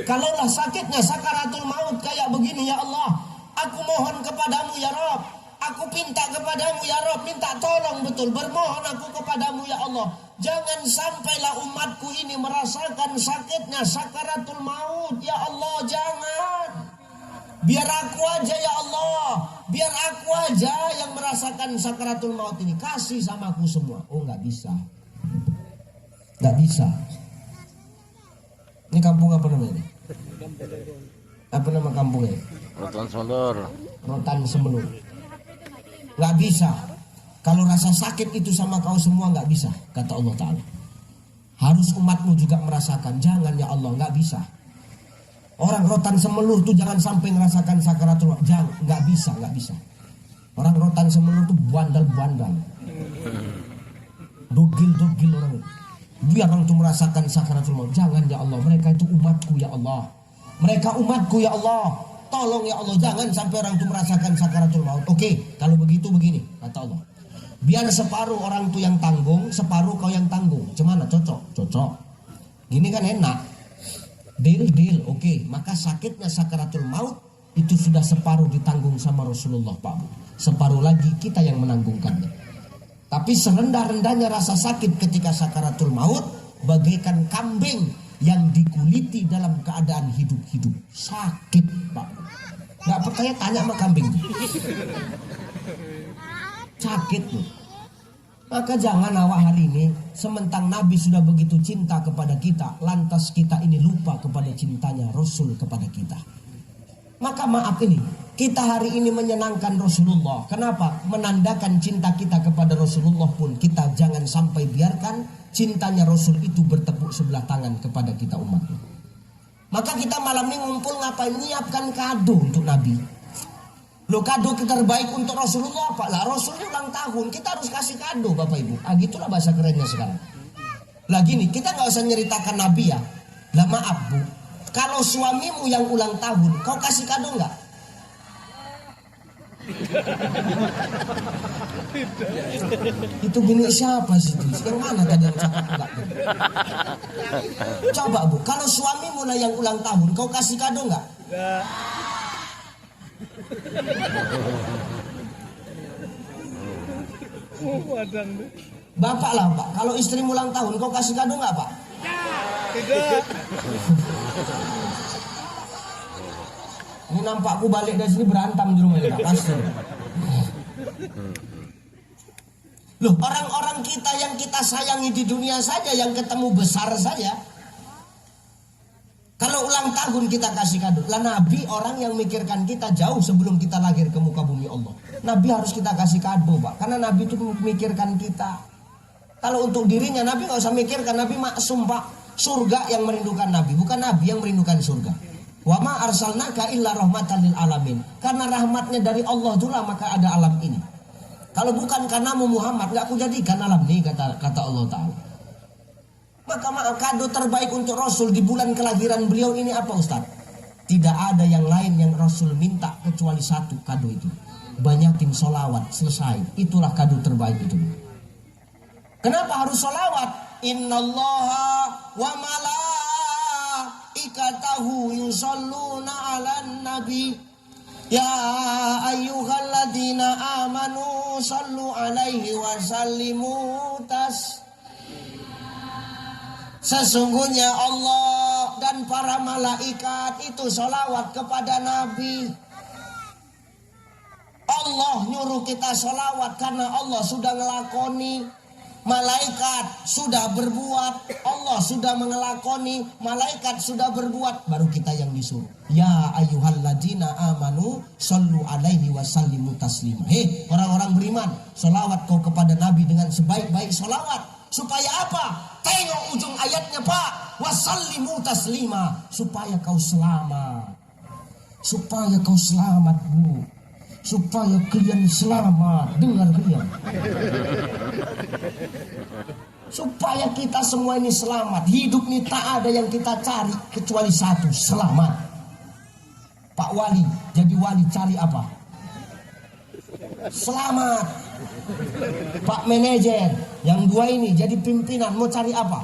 Kalaulah sakitnya sakaratul maut kayak begini ya Allah, aku mohon kepadamu ya Rabb. Aku pinta kepadamu ya Rabb, minta tolong betul, bermohon aku kepadamu ya Allah. Jangan sampailah umatku ini merasakan sakitnya sakaratul maut ya Allah, jangan. Biar aku aja ya Allah, biar aku aja yang merasakan sakaratul maut ini. Kasih sama aku semua. Oh nggak bisa, nggak bisa. Ini kampung apa namanya? Apa nama kampungnya? Rotan Sondor. Rotan Semelur. Nggak bisa. Kalau rasa sakit itu sama kau semua nggak bisa, kata Allah Ta'ala. Harus umatmu juga merasakan. Jangan ya Allah, nggak bisa. Orang Rotan Semelur tuh jangan sampai merasakan sakaratul maut. Jangan, nggak bisa. Orang Rotan Semelur tuh bandal-bandal, dogil orang itu. Biar orang tuh merasakan sakaratul maut. Jangan ya Allah, mereka itu umatku ya Allah. Mereka umatku ya Allah. Tolong ya Allah, jangan sampai orang tuh merasakan sakaratul maut. Oke, kalau begitu begini, kata Allah. Biar separuh orang tuh yang tanggung, separuh kau yang tanggung. Cemana? Cocok. Gini kan enak. Deal, oke. Maka sakitnya sakaratul maut itu sudah separuh ditanggung sama Rasulullah, Pak Bu. Separuh lagi kita yang menanggungkannya. Tapi serendah-rendahnya rasa sakit ketika sakaratul maut, bagaikan kambing yang dikuliti dalam keadaan hidup-hidup. Sakit, Pak Bu. Gak percaya tanya sama kambing. Sakit Bu. Maka jangan awak hari ini, sementang Nabi sudah begitu cinta kepada kita, lantas kita ini lupa kepada cintanya Rasul kepada kita. Maka maaf ini, kita hari ini menyenangkan Rasulullah. Kenapa? Menandakan cinta kita kepada Rasulullah pun kita jangan sampai biarkan cintanya Rasul itu bertepuk sebelah tangan kepada kita umatnya. Maka kita malam ini ngumpul ngapain? Nyiapkan kado untuk Nabi. Loh, kado terbaik untuk Rasulullah apa? Lah Rasulnya ulang tahun, kita harus kasih kado Bapak Ibu. Gitulah bahasa kerennya sekarang. Lah gini, kita gak usah nyeritakan Nabi ya. Lah maaf Bu, kalau suamimu yang ulang tahun, kau kasih kado gak? Itu gini siapa sih? Yang mana tadi yang cakap enggak? Coba Bu, kalau suamimu lah yang ulang tahun, kau kasih kado enggak? Bapak lah Pak, kalau istri ulang tahun kau kasih kado nggak Pak? Tidak. Ini nampakku balik dari sini berantam di rumah ini Pak, pasti. Loh, orang-orang kita yang kita sayangi di dunia saja, yang ketemu besar saja, kalau ulang tahun kita kasih kado. Lah Nabi orang yang mikirkan kita jauh sebelum kita lahir ke muka bumi Allah. Nabi harus kita kasih kado Pak, karena Nabi itu memikirkan kita. Kalau untuk dirinya Nabi nggak usah mikirkan, Nabi maksum Pak. Surga yang merindukan Nabi, bukan Nabi yang merindukan surga. Wa ma arsalnaka illa rahmatan lil alamin. Karena rahmatnya dari Allah itulah maka ada alam ini. Kalau bukan karenamu Muhammad, nggak aku jadikan alam ini, kata Allah Ta'ala. Maka kado terbaik untuk Rasul di bulan kelahiran beliau ini apa Ustaz? Tidak ada yang lain yang Rasul minta kecuali satu kado itu. Banyakin sholawat, selesai. Itulah kado terbaik itu. Kenapa harus sholawat? Innallaha wa malaikatahu yusholluna 'alan nabi. Ya ayyuhalladzina amanu shallu 'alaihi wa sallimu Sesungguhnya Allah dan para malaikat itu sholawat kepada Nabi. Allah nyuruh kita sholawat karena Allah sudah ngelakoni. Malaikat sudah berbuat, Allah sudah mengelakoni, malaikat sudah berbuat, baru kita yang disuruh. Ya ayyuhalladzina amanu shallu 'alaihi wa sallimu taslima. Hei orang-orang beriman, sholawat kau kepada Nabi dengan sebaik-baik sholawat. Supaya apa? Tengok ujung ayatnya Pak. Wasallimu taslima. Supaya kau selamat. Supaya kau selamat Bu. Supaya kalian selamat. Dengar kalian. Supaya kita semua ini selamat. Hidup ini tak ada yang kita cari kecuali satu, selamat. Pak Wali, jadi wali cari apa? Selamat. Pak manajer, yang dua ini jadi pimpinan mau cari apa?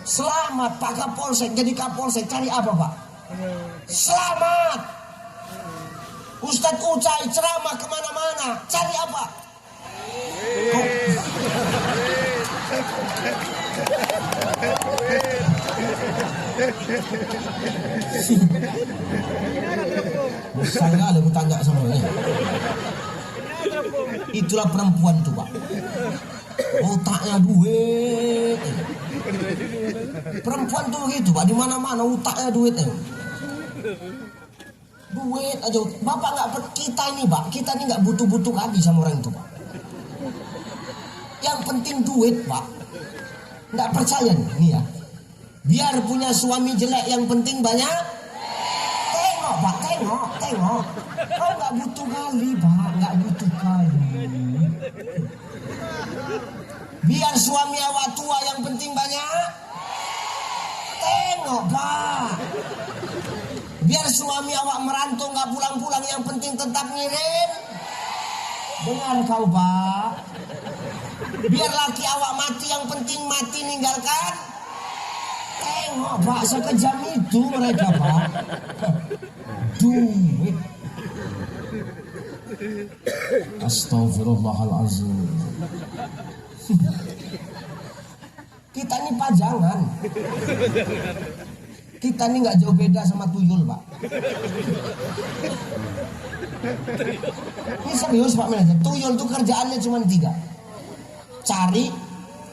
Selamat. Pak Kapolsek jadi Kapolsek cari apa Pak? Selamat. Ustadz Ucai ceramah kemana-mana cari apa? Saya ada tanya sama ini. Itulah perempuan tuh Pak. Otaknya duit. Perempuan tuh gitu Pak, di mana-mana otaknya duit. Duit aja. Bapak nggak, kita ini Pak, kita ini nggak butuh-butuh kali sama orang itu Pak. Yang penting duit Pak. Nggak percaya nih ya. Biar punya suami jelek, yang penting banyak. Tengok Pak, tengok. Kau nggak butuh kali Pak, nggak butuh kali. Biar suami awak tua, yang penting banyak. Tengok Pak. Biar suami awak merantau nggak pulang-pulang, yang penting tetap ngirim. Dengar kau Pak. Biar laki awak mati, yang penting mati ninggalkan. Tengok Pak, sekejam itu mereka Pak. Duit. Astagfirullahaladzim. Kita ini pajangan. Kita ini nggak jauh beda sama tuyul Pak. Ini serius Pak manajer. Tuyul itu kerjaannya cuma 3. Cari,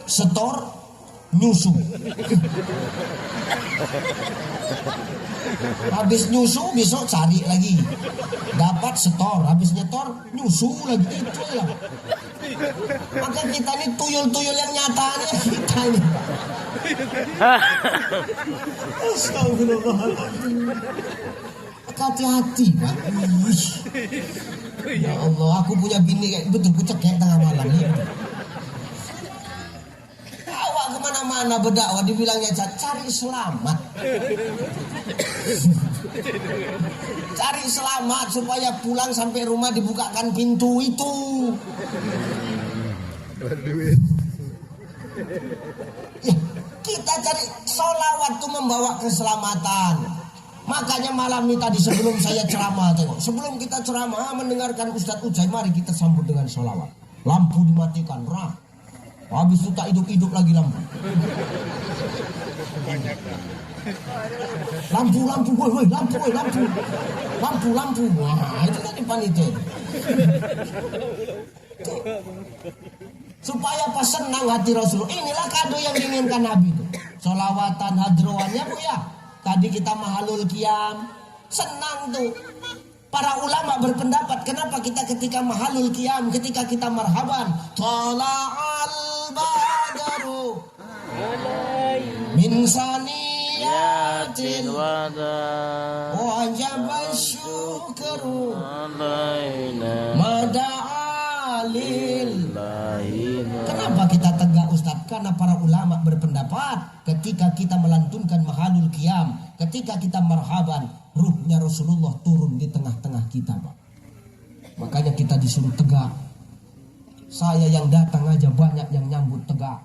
setor, nyusu. Habis nyusu besok cari lagi. Dapat setor, habis nyetor nyusu lagi. Itu ya. Maka kita ini tuyul-tuyul yang nyatanya kita ini. Astagfirullahaladzim. Hati-hati Pak. Ya Allah, aku punya bini kayak betul kucek kayak tengah malam ini. Awak kemana-mana berdakwah dibilangnya cari selamat. Cari selamat supaya pulang sampai rumah dibukakan pintu itu. Ya, kita cari sholawat itu membawa keselamatan. Makanya malam ini tadi sebelum saya ceramah, tengok, sebelum kita ceramah mendengarkan Ustadz Ucai, mari kita sambut dengan sholawat. Lampu dimatikan, rah. Habis itu tak hidup-hidup lagi lampu. Lampu, woi, lampu. Wah, itu tadi panitia. Supaya pas senang hati Rasulullah. Inilah kado yang diinginkan Nabi itu. Sholawatan hadroannya Bu ya. Tadi kita mahalul qiyam. Senang tuh. Para ulama berpendapat kenapa kita ketika mahalul qiyam, ketika kita marhaban, tala'al badaru min saniyatil wada wajaba syukru mada'alil. Kenapa kita tegak Ustaz? Karena para ulama berpendapat ketika kita melantunkan mahalul qiyam, ketika kita marhaban, ruhnya Rasulullah turun di tengah-tengah kita, Pak. Makanya kita disuruh tegak. Saya yang datang aja banyak yang nyambut tegak.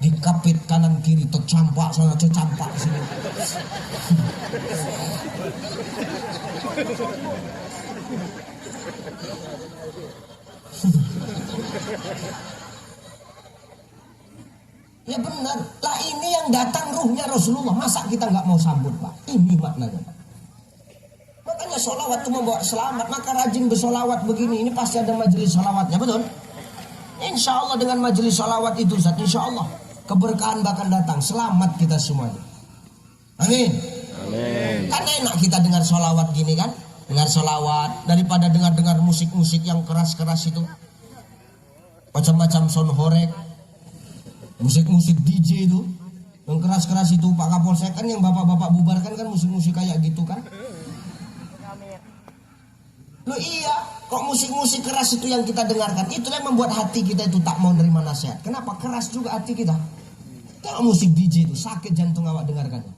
Dikapit kanan kiri, tercampak sana, tercampak sini. Ya benar, lah ini yang datang ruhnya Rasulullah, masa kita nggak mau sambut, Pak? Ini maknanya, Pak. Makanya sholawat itu membawa selamat, maka rajin bersolawat begini, ini pasti ada majelis sholawatnya, betul? Insya Allah dengan majelis sholawat itu, Ustaz, insya Allah keberkahan bahkan datang, selamat kita semuanya. Amin. Amin. Kan enak kita dengar sholawat gini kan, dengar sholawat daripada dengar musik-musik yang keras-keras itu, macam-macam sound horek. Musik-musik DJ itu yang keras-keras itu, Pak Kapolsek kan yang bapak-bapak bubarkan kan musik-musik kayak gitu kan. Loh iya, kok musik-musik keras itu yang kita dengarkan, itulah yang membuat hati kita itu tak mau nerima nasihat. Kenapa? Keras juga hati kita. Kalau musik DJ itu sakit jantung awak dengarkannya.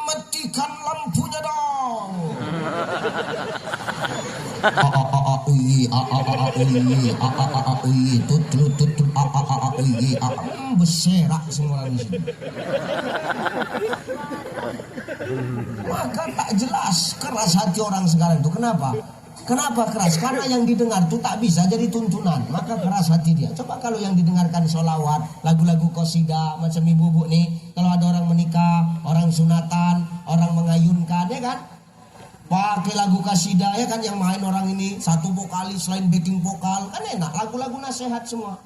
Matikan lampunya dong. Berserak semua di sini. Maka tak jelas keras hati orang sekarang itu. Kenapa? Kenapa keras? Karena yang didengar itu tak bisa jadi tuntunan. Maka keras hati dia. Coba kalau yang didengarkan sholawat, lagu-lagu qasidah macam ibu-ibu nih, kalau ada orang menikah, orang sunatan, orang mengayunkan, ya kan? Pakai lagu qasidah ya kan, yang main orang ini satu vokalis lain backing vokal, kan enak, lagu-lagu nasihat semua.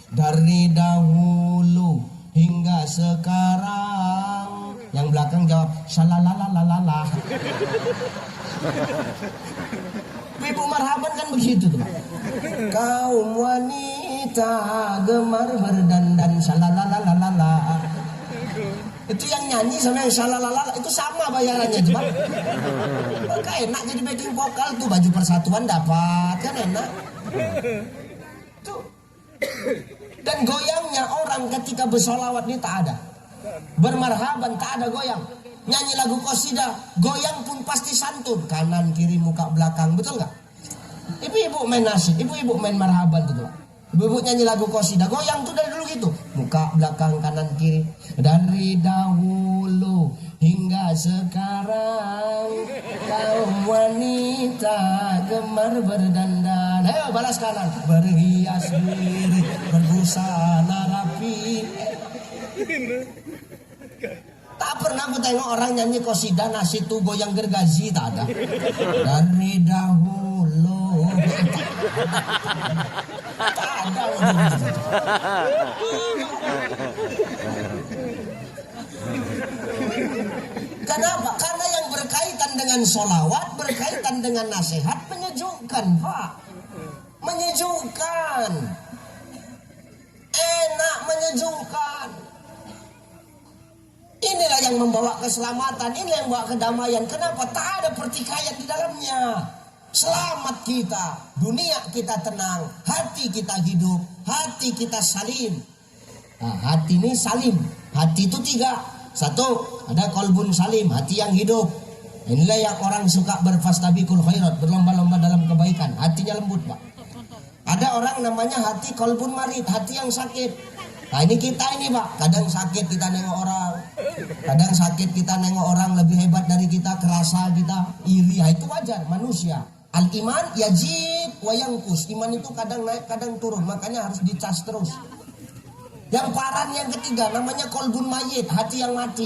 Dari dahulu hingga sekarang, yang belakang jawab shalalalalala. Ibu marhaban kan begitu tuh. Kaum wanita gemar berdandan shalalalalala. Itu yang nyanyi sama yang shalalalalala itu sama bayarannya cuma. Maka enak jadi backing vokal tuh, baju persatuan dapat kan enak. Tuh. Dan goyangnya orang ketika bersolawat ini tak ada. Bermarhaban tak ada goyang. Nyanyi lagu qasidah, goyang pun pasti santun, kanan kiri muka belakang, betul nggak? Ibu-ibu main nasyid, ibu-ibu main marhaban gitu. Ibu-ibu nyanyi lagu qasidah, goyang tuh dari dulu gitu, muka belakang kanan kiri. Dari dahulu hingga sekarang, kaum wanita gemar berdandan. Ayo balas kanan, berhias diri, berbusana rapi. Tak pernah aku tengok orang nyanyi qasidah nasyid tuh goyang gergaji, tak ada. Dari dahulu tak ada. Kenapa? Karena yang berkaitan dengan sholawat, berkaitan dengan nasihat, menyejukkan, Pak. Menyejukkan, enak, menyejukkan. Inilah yang membawa keselamatan, ini yang membawa kedamaian. Kenapa? Tak ada pertikaian di dalamnya. Selamat kita, dunia kita tenang, hati kita hidup, hati kita salim. Nah, hati ini salim, hati itu tiga. Satu, ada qalbun salim, hati yang hidup. Inilah yang orang suka berfastabiqul khairat, berlomba-lomba dalam kebaikan, hatinya lembut, Pak. Ada orang namanya hati qalbun marid, hati yang sakit. Nah ini kita ini Pak, kadang sakit kita nengok orang, kadang sakit kita nengok orang lebih hebat dari kita, kerasa kita, iri, itu wajar, manusia. Al-iman yajib wa yangkus, iman itu kadang naik kadang turun, makanya harus dicas terus. Yang paran yang ketiga namanya kolbun mayit, hati yang mati.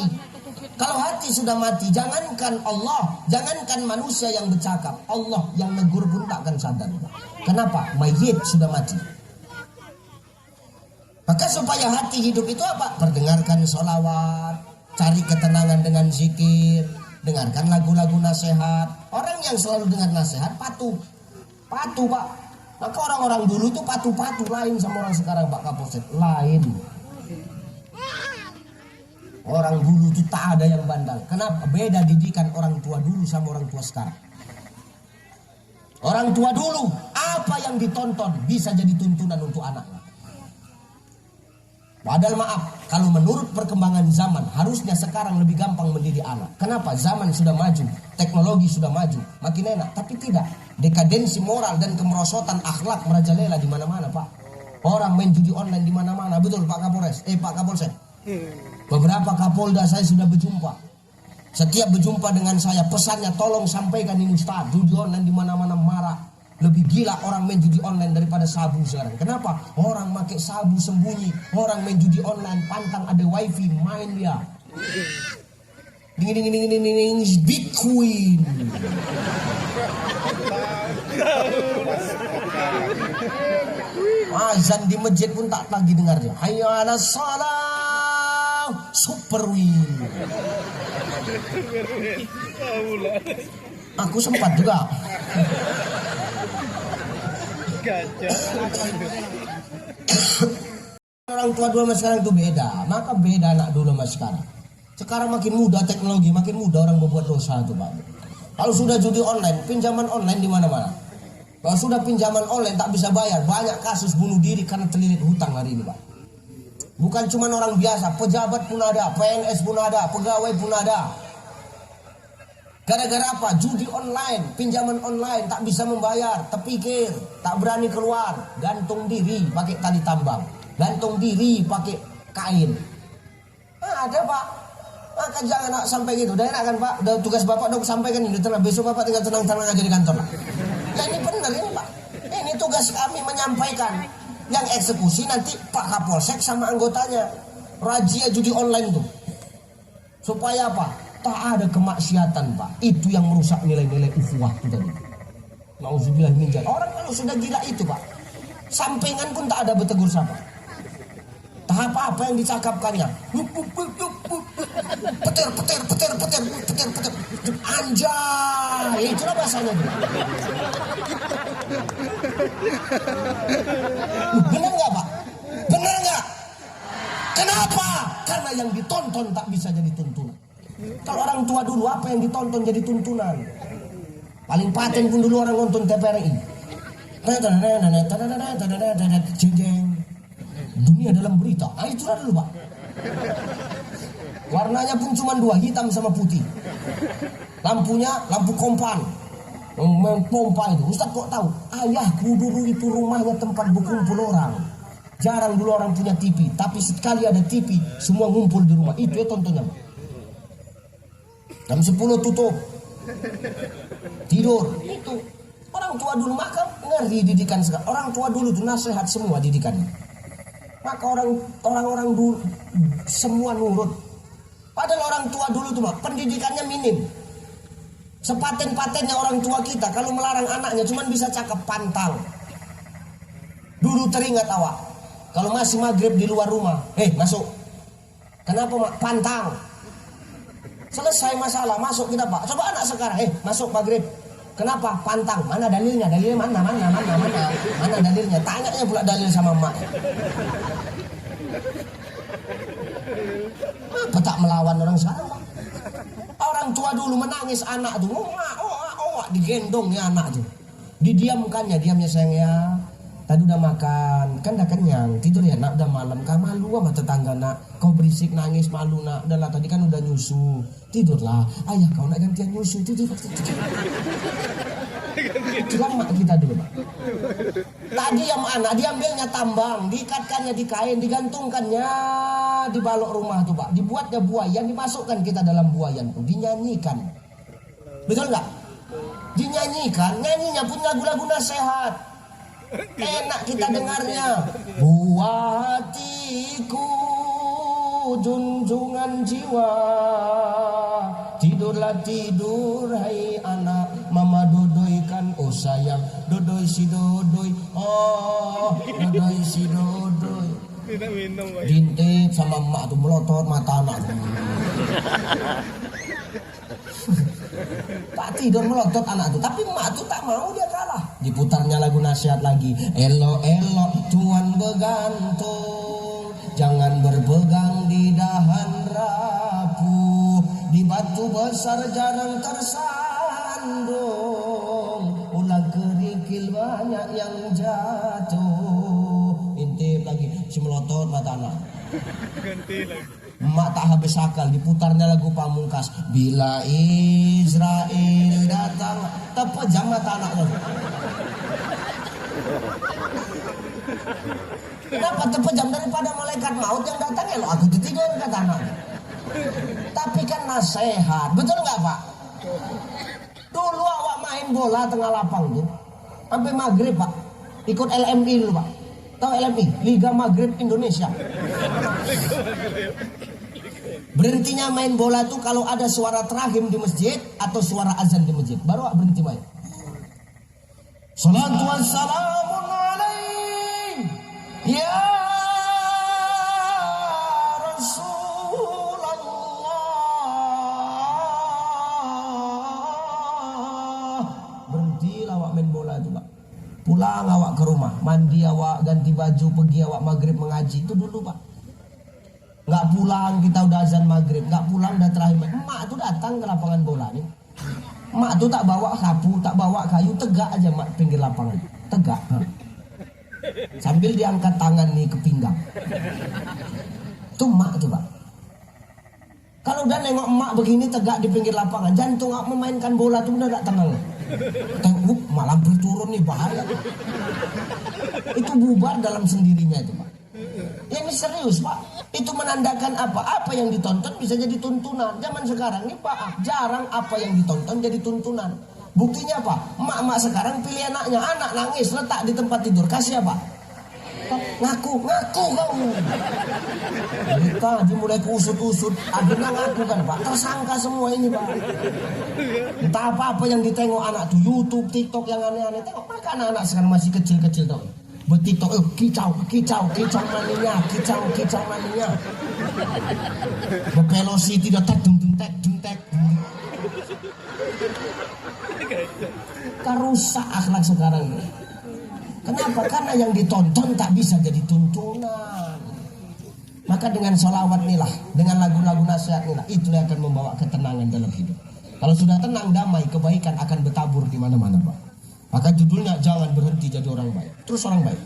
Kalau hati sudah mati, jangankan Allah, jangankan manusia yang bercakap, Allah yang negur pun takkan sadar. Kenapa? Mayit sudah mati. Maka supaya hati hidup itu apa? Perdengarkan sholawat, cari ketenangan dengan zikir, dengarkan lagu-lagu nasihat. Orang yang selalu dengar nasihat patuh, patuh Pak. Maka orang-orang dulu tuh patuh-patuh, lain sama orang sekarang Pak Kapolsek, lain. Orang dulu tuh tak ada yang bandal. Kenapa? Beda didikan orang tua dulu sama orang tua sekarang. Orang tua dulu apa yang ditonton bisa jadi tuntunan untuk anaknya. Padahal maaf, kalau menurut perkembangan zaman, harusnya sekarang lebih gampang mendidik anak. Kenapa? Zaman sudah maju, teknologi sudah maju, makin enak. Tapi tidak, dekadensi moral dan kemerosotan akhlak merajalela di mana-mana Pak. Orang main judi online di mana-mana, betul Pak Kapolres? Pak Kapolsek. Beberapa Kapolda saya sudah berjumpa. Setiap berjumpa dengan saya, pesannya tolong sampaikan ini Ustaz, judi online di mana-mana marah. Lebih gila orang main judi online daripada sabu sekarang. Kenapa? Orang pakai sabu sembunyi. Orang main judi online, pantang ada wifi, main dia. Ding Bitcoin. Azan di masjid pun tak lagi dengar dia. Hayya 'alas shalah, super win. Aku sempat juga. Orang tua dulu sama sekarang itu beda. Maka beda anak dulu sama sekarang. Sekarang makin mudah teknologi, makin mudah orang membuat dosa itu Pak. Kalau sudah judi online, pinjaman online di mana-mana. Kalau sudah pinjaman online tak bisa bayar, banyak kasus bunuh diri karena terlilit hutang hari ini Pak. Bukan cuma orang biasa, pejabat pun ada, PNS pun ada, pegawai pun ada. Gara-gara apa? Judi online, pinjaman online, tak bisa membayar, terpikir, tak berani keluar, gantung diri pakai tali tambang, gantung diri pakai kain. Ada Pak, maka jangan nak sampai gitu. Udah enak kan Pak, udah tugas Bapak udah sampaikan ini, tenang. Besok Bapak tinggal tenang-tenang aja di kantor lah. Ya ini benar ini Pak, ini tugas kami menyampaikan. Yang eksekusi nanti Pak Kapolsek sama anggotanya. Razia judi online itu. Supaya apa? Tak ada kemaksiatan Pak. Itu yang merusak nilai-nilai ukhuwah kita ini. Nauzubillah min dzalik. Orang kalau sudah gila itu Pak, sampingan pun tak ada bertegur sapa. Tak apa-apa yang dicakapkannya. Petir. Anjay. Itulah bahasanya itu. Benar nggak Pak? Benar nggak? Kenapa? Karena yang ditonton tak bisa jadi tuntunan. Kalau orang tua dulu apa yang ditonton jadi tuntunan. Paling paten pun dulu orang nonton TVRI. Dunia dalam berita. Ah itulah dulu Pak. Warnanya pun cuma dua, hitam sama putih. Lampunya lampu kompan. Pompa itu. Ustaz kok tahu? Ayahku dulu itu rumahnya tempat berkumpul orang. Jarang dulu orang punya TV, tapi sekali ada TV semua ngumpul di rumah. Itu ya tontonnya Pak. Jam 10 tutup, tidur. Itu orang tua dulu, maka ngeri didikan sekarang. Orang tua dulu itu nasihat semua didikannya. Maka orang-orang dulu semua nurut. Padahal orang tua dulu tuh Pak, pendidikannya minim. Sepaten-patennya orang tua kita kalau melarang anaknya cuma bisa cakap pantang. Dulu teringat awak, kalau masih maghrib di luar rumah, masuk. Kenapa Mak? Pantang. Selesai masalah, masuk kita Pak. Coba anak sekarang, masuk maghrib. Kenapa? Pantang. Mana dalilnya? Dalilnya mana? Mana dalilnya? Tanyanya pula dalil sama emak. Apa tak melawan orang sekarang Pak? Orang tua dulu menangis anak tuh, digendong ya anak tuh. Diamnya sayang ya. Tadi udah makan, kan udah kenyang, tidur ya nak, udah malam, kan malu sama tetangga nak, kau berisik nangis malu nak, udah lah tadi kan udah nyusu, tidurlah, ayah kau nak gantian nyusu, tidur. Itulah mak kita dulu Pak. Tak diam anak, diambilnya tambang, diikatkannya di kain, digantungkannya di balok rumah tuh Pak. Dibuatnya buayan, dimasukkan kita dalam buayan tuh, dinyanyikan. Betul nggak? Dinyanyikan, nyanyinya pun lagu-lagu nasihat. Enak kita dengarnya. Buah hatiku, junjungan jiwa, tidurlah tidur hai anak, mama dodoikan, oh sayang, dodoi si dodoi, oh dodoi si dodoi. Tidak minum lagi. Diintip sama emak tuh, melotot mata anak. Tak tidur melotot anak tuh, tapi emak tuh tak mau, dia kalah. Diputarnya lagu nasihat lagi. Elok-elok tuan bergantung, jangan berpegang di dahan rapuh, di batu besar jarang tersandung, ulang kerikil banyak yang jatuh. Intip lagi, si melotot mata anak. Ganti lagi. Emak tak habis akal, diputarnya lagu Pamungkas. Bila Israel datang, terpejam mata anaknya. Kenapa terpejam? Daripada malaikat maut yang datang, ya lo aku tidur, kata anaknya. Tapi kan nasihat, betul nggak Pak? Dulu awak main bola tengah lapang tuh, sampai maghrib Pak, ikut LMI dulu Pak. Tahu LMI? Liga Maghrib Indonesia. Berhentinya main bola tuh kalau ada suara terahim di masjid atau suara azan di masjid, baru berhenti main. Salatu wassalamun alaih ya Rasulullah. Berhenti awak main bola itu Pak. Pulang awak ke rumah, mandi awak, ganti baju, pergi awak maghrib mengaji. Itu dulu Pak. Nggak pulang kita udah azan maghrib, nggak pulang udah terakhir. Emak tuh datang ke lapangan bola nih. Emak tuh tak bawa sapu, tak bawa kayu, tegak aja mak pinggir lapangan, tegak. Sambil diangkat tangan nih ke pinggang. Tuh emak tuh Pak. Kalau udah nengok emak begini tegak di pinggir lapangan, jantung emak memainkan bola tuh udah gak tenang. Tengok malam turun nih, bahaya. Itu bubar dalam sendirinya itu Pak. Ya ini serius Pak. Itu menandakan apa? Apa yang ditonton bisa jadi tuntunan. Zaman sekarang nih Pak, jarang apa yang ditonton jadi tuntunan. Buktinya apa? Emak-emak sekarang pilih anaknya, anak nangis letak di tempat tidur, kasih apa? Ngaku kau. Kita dimulai usut-usut, akhirnya ngaku kan Pak. Tersangka semua ini Pak. Entah apa-apa yang ditengok anak tuh, YouTube, TikTok yang aneh-aneh. Tengok mereka anak-anak sekarang masih kecil-kecil tau. Bertiktok, kicau maninya. Velocity dah tek. Kan rusak akhlak sekarang ini. Kenapa? Karena yang ditonton tak bisa jadi tuntunan. Maka dengan sholawat inilah, dengan lagu-lagu nasihat inilah, itu yang akan membawa ketenangan dalam hidup. Kalau sudah tenang, damai, kebaikan akan bertabur di mana-mana Pak. Maka judulnya jangan berhenti jadi orang baik. Terus orang baik.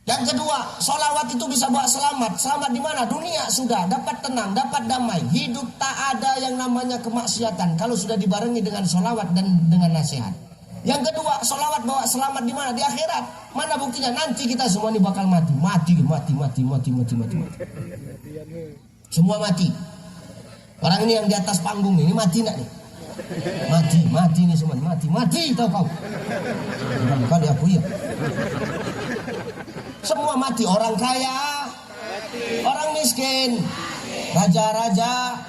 Yang kedua, sholawat itu bisa bawa selamat. Selamat di mana? Dunia sudah dapat tenang, dapat damai. Hidup tak ada yang namanya kemaksiatan kalau sudah dibarengi dengan sholawat dan dengan nasihat. Yang kedua, sholawat bawa selamat di mana? Di akhirat. Mana buktinya? Nanti kita semua ini bakal mati. Mati. Semua mati. Orang ini yang di atas panggung ini mati enggak nih? Mati nih semua. Mati tahu kau? Bukan kali aku ya. Semua mati. Orang kaya, orang miskin, raja-raja,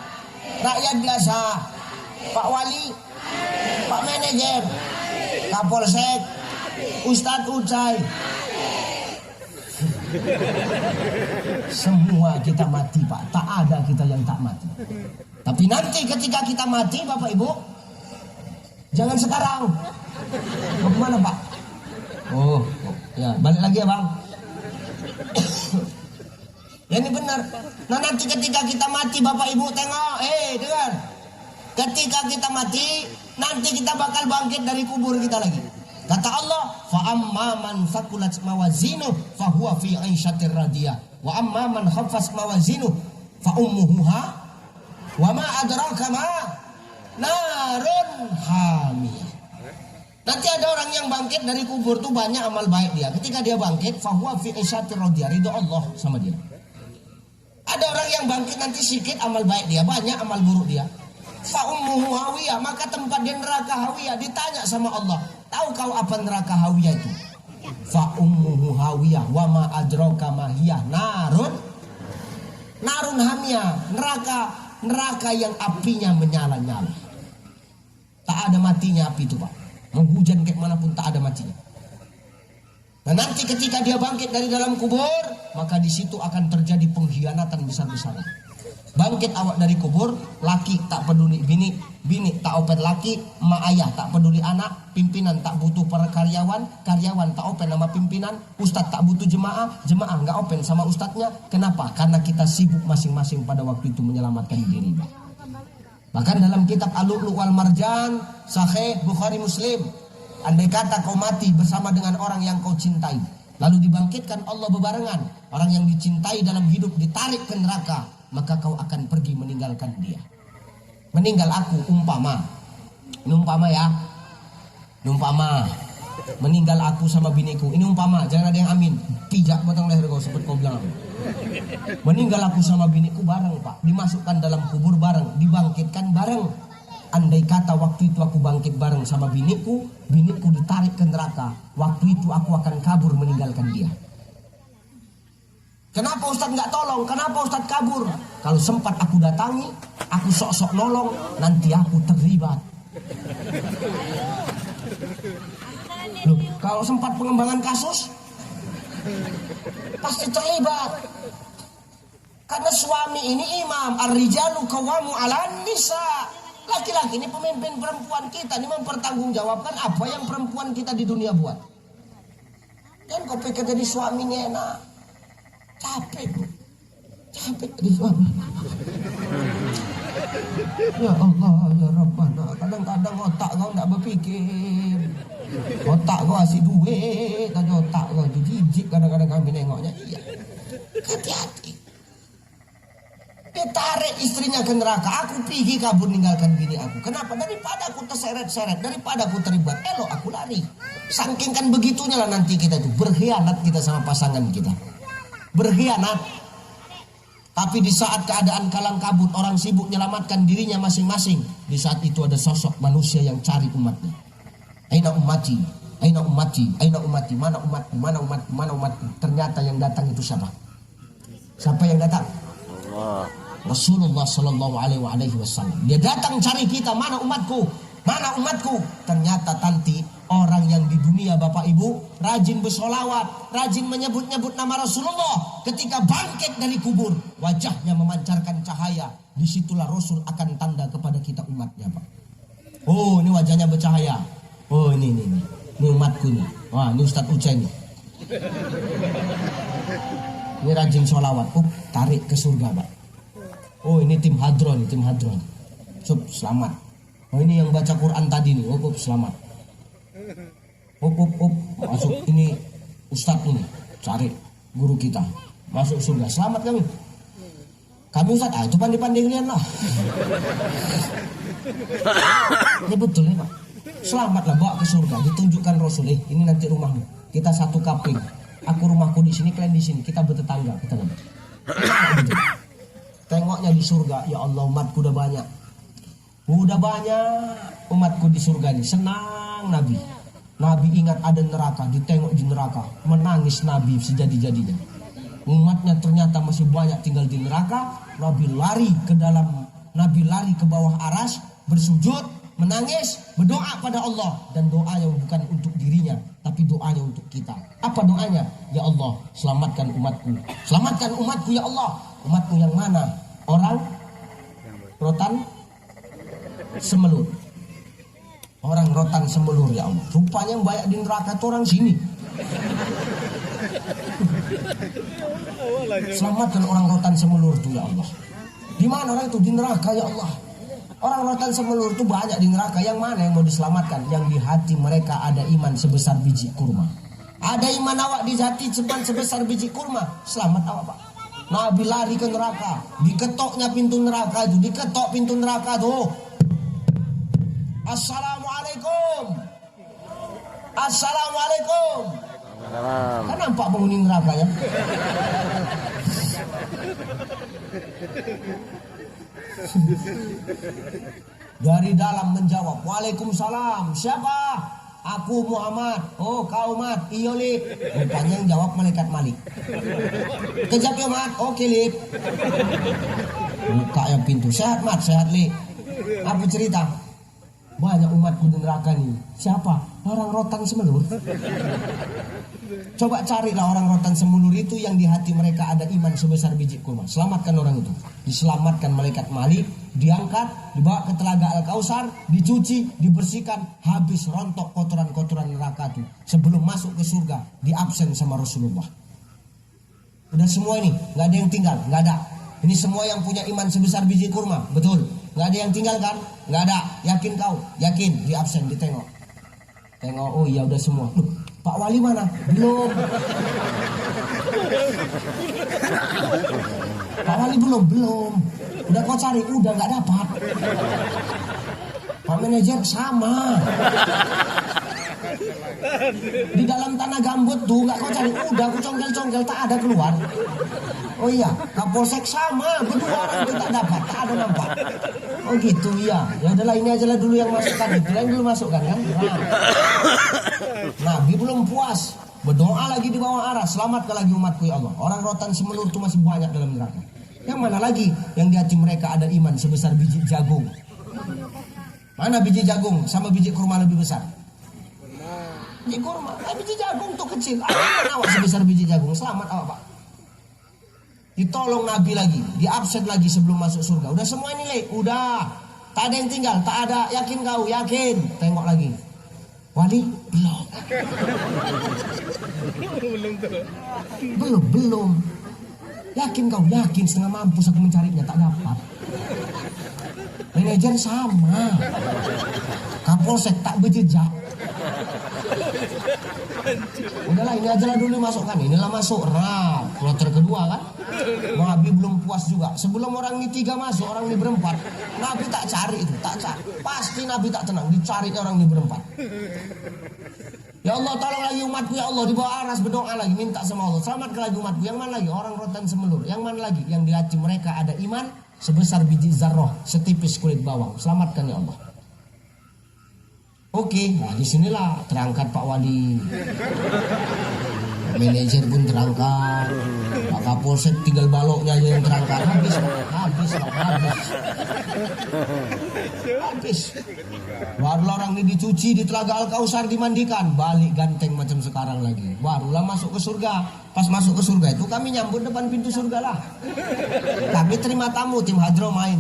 rakyat biasa, Pak Wali, Pak Manajer, Kapolsek, Ustadz Ucai. Semua kita mati Pak. Tak ada kita yang tak mati. Tapi nanti ketika kita mati Bapak Ibu, jangan sekarang. Mau kemana Pak? Oh ya, balik lagi ya Bang. Ya ini benar. Nah nanti ketika kita mati Bapak Ibu tengok, dengar. Ketika kita mati, nanti kita bakal bangkit dari kubur kita lagi. Kata Allah, fa amma man thaqulat mawazinuh fa huwa fi 'aisyatir radiyah wa amma man khaffat mawazinuh fa ummuhu wa ma adraka ma narun hamiyah. Nanti ada orang yang bangkit dari kubur tuh banyak amal baik dia. Ketika dia bangkit, fahuwa fi isyatir radiyah, ridho Allah sama dia. Ada orang yang bangkit nanti sedikit amal baik dia, banyak amal buruk dia. Fa ummuhu hawiyah, maka tempat dia neraka hawiyah. Ditanya sama Allah, tahu kau apa neraka hawiyah itu? Fa ummuhu hawiyah wa ma adraka ma hiya narun hamiyah, neraka yang apinya menyala-nyala. Tak ada matinya api itu, Pak. Menghujan kayak manapun tak ada matinya. Nah, nanti ketika dia bangkit dari dalam kubur, maka di situ akan terjadi pengkhianatan besar-besaran. Bangkit awak dari kubur, laki tak peduli bini, bini tak open laki, emak ayah tak peduli anak, pimpinan tak butuh para karyawan, karyawan tak open sama pimpinan, ustadz tak butuh jemaah, jemaah nggak open sama ustadznya. Kenapa? Karena kita sibuk masing-masing pada waktu itu menyelamatkan diri. Bahkan dalam kitab Al-Lu'lu' wal Marjan, Sahih Bukhari Muslim, andai kata kau mati bersama dengan orang yang kau cintai, lalu dibangkitkan Allah bebarengan, orang yang dicintai dalam hidup ditarik ke neraka, maka kau akan pergi meninggalkan dia. Meninggal aku, umpama ya, umpama meninggal aku sama biniku, ini umpama, jangan ada yang amin, pijak batang leher kau sebut kau bilang. Meninggal aku sama biniku bareng, Pak, dimasukkan dalam kubur bareng, dibangkitkan bareng. Andai kata waktu itu aku bangkit bareng sama biniku, biniku ditarik ke neraka, waktu itu aku akan kabur meninggalkan dia. Kenapa Ustadz nggak tolong? Kenapa Ustadz kabur? Kalau sempat aku datangi, aku sok-sok nolong, nanti aku terlibat. Loh, kalau sempat pengembangan kasus, pasti terlibat. Karena suami ini imam, ar-rijalu qawwamu 'alan nisa. Laki-laki ini pemimpin perempuan kita, ini mempertanggungjawabkan apa yang perempuan kita di dunia buat. Dan kau pikir jadi suaminya enak? Capek jadi suami. Ya Allah, ya Rabbana, kadang-kadang otak kau tidak berpikir. Otak kau asih duit, tadi otak kau itu jijik kadang-kadang kami nengoknya. Iya, hati-hati. Dia tarik istrinya ke neraka, aku pergi kabur ninggalkan bini aku. Kenapa? Daripada aku terseret-seret, daripada aku terlibat, elok aku lari. Saking kan begitunya lah nanti kita tuh berkhianat kita sama pasangan kita. Berkhianat. Tapi di saat keadaan kalang kabut, orang sibuk menyelamatkan dirinya masing-masing, di saat itu ada sosok manusia yang cari umatnya. Aina ummati, aina ummati, aina ummati, mana umatku, mana umatku, mana umatku. Ternyata yang datang itu siapa? Siapa yang datang? Allah. Rasulullah Sallallahu Alaihi Wasallam. Dia datang cari kita, mana umatku, mana umatku. Ternyata nanti orang yang di dunia Bapak Ibu rajin bersolawat, rajin menyebut-nyebut nama Rasulullah, ketika bangkit dari kubur, wajahnya memancarkan cahaya. Disitulah Rasul akan tanda kepada kita umatnya, Pak. Oh, ini wajahnya bercahaya. Oh, ini umatku nih. Wah, ini Ustadz Ucai nih. Ini rajin solawat, tarik ke surga, Pak. Oh, ini tim hadron, tim hadron. Selamat. Oh, ini yang baca Quran tadi nih, selamat. Masuk ini Ustadz ini, cari guru kita, masuk surga, selamat kami. Kami Ustadz, itu pandai-pandai kalian lah. Ini betul nih, Pak. Selamatlah, bawa ke surga, ditunjukkan Rasul, ini nanti rumahmu. Kita satu kapling. Aku rumahku di sini, kalian di sini. Kita bertetangga, kita nanti. Tengoknya di surga, ya Allah, umatku udah banyak. Udah banyak umatku di surga ini. Senang Nabi. Nabi ingat ada neraka, ditengok di neraka, menangis Nabi sejadi-jadinya. Umatnya ternyata masih banyak tinggal di neraka. Nabi lari ke dalam, Nabi lari ke bawah aras, bersujud, menangis, berdoa pada Allah. Dan doanya bukan untuk dirinya, tapi doanya untuk kita. Apa doanya? Ya Allah, selamatkan umatku. Selamatkan umatku ya Allah. Umatku yang mana? Orang rotan semelur. Orang rotan semelur ya Allah. Rupanya yang banyak di neraka itu orang sini. Selamatkan orang rotan semelur itu ya Allah. Di mana orang itu? Di neraka ya Allah. Orang rotan semelur itu banyak di neraka. Yang mana yang mau diselamatkan? Yang di hati mereka ada iman sebesar biji kurma. Ada iman awak di hati sebesar biji kurma. Selamat awak, Pak. Nabi lari ke neraka. Diketoknya pintu neraka itu. Diketok pintu neraka tuh. Assalamualaikum. Assalamualaikum. Salam. Kan nampak penghuni neraka ya. Dari dalam menjawab, Waalaikumsalam. Siapa? Aku Muhammad. Oh, kau Mat. Iyo Lip. Rupanya yang jawab malaikat Malik. Kejap ya Mat. Oke Lip. Buka yang pintu. Sehat Mat, sehat Lip. Apa cerita? Banyak umatku di neraka nih. Siapa? Orang rotan semelur. Coba carilah orang rotan semulur itu yang di hati mereka ada iman sebesar biji kurma. Selamatkan orang itu. Diselamatkan malaikat Malik, diangkat, dibawa ke telaga Al-Kausar, dicuci, dibersihkan, habis rontok kotoran-kotoran neraka itu. Sebelum masuk ke surga, diabsen sama Rasulullah. Udah semua ini, nggak ada yang tinggal, nggak ada. Ini semua yang punya iman sebesar biji kurma, betul. Nggak ada yang tinggal kan? Nggak ada. Yakin kau? Yakin? Diabsen, ditengok. Tengok, oh iya udah semua. Duh, Pak Wali mana? Belum. Pak Wali belum. Udah kau cari, udah nggak dapat. Pak Manajer sama. Di dalam tanah gambut tuh nggak kau cari, udah aku congkel tak ada keluar. Oh iya, Kapolsek sama, berdua orang tidak dapat, tak ada nampak. Oh gitu iya, ya adalah ini aja lah dulu yang masukkan, itu yang dulu masukkan kan. Nah. Nabi belum puas, berdoa lagi di bawah aras, selamatkan lagi umatku ya Allah. Orang rotan semelur itu masih banyak dalam neraka. Yang mana lagi yang di hati mereka ada iman sebesar biji jagung. Mana biji jagung sama biji kurma lebih besar? Biji kurma, biji jagung tuh kecil. Awak sebesar biji jagung, selamat awak Pak. Ditolong Nabi lagi, diabsen lagi sebelum masuk surga. Udah semua ini Le, udah. Tak ada yang tinggal, tak ada. Yakin kau? Yakin. Tengok lagi. Wali? Belum. Yakin kau? Yakin. Setengah mampus aku mencarinya, tak dapat. Manajer sama. Kapolsek tak berjejak. Udahlah ini aja lah dulu masukkan. Inilah masuk. Kloter kedua kan. Nabi belum puas juga. Sebelum orang ini 3 masuk, orang ini berempat. Nabi tak cari itu, tak cari. Pasti Nabi tak tenang, dicari orang ini berempat. Ya Allah tolong lagi umatku ya Allah. Di bawah aras berdoa lagi, minta sama Allah. Selamatkan lagi umatku. Yang mana lagi? Orang rotan semelur. Yang mana lagi? Yang di hati mereka ada iman sebesar biji zarrah, setipis kulit bawang. Selamatkan ya Allah. Oke, nah disinilah terangkat Pak Wali. Manajer pun terangkat. Pak Kapolsek tinggal baloknya aja yang terangkat. Habis. Barulah orang ini dicuci di telaga Al-Kausar, dimandikan, balik ganteng macam sekarang lagi. Barulah masuk ke surga. Pas masuk ke surga itu kami nyambut depan pintu surga lah. Kami terima tamu, tim hadro main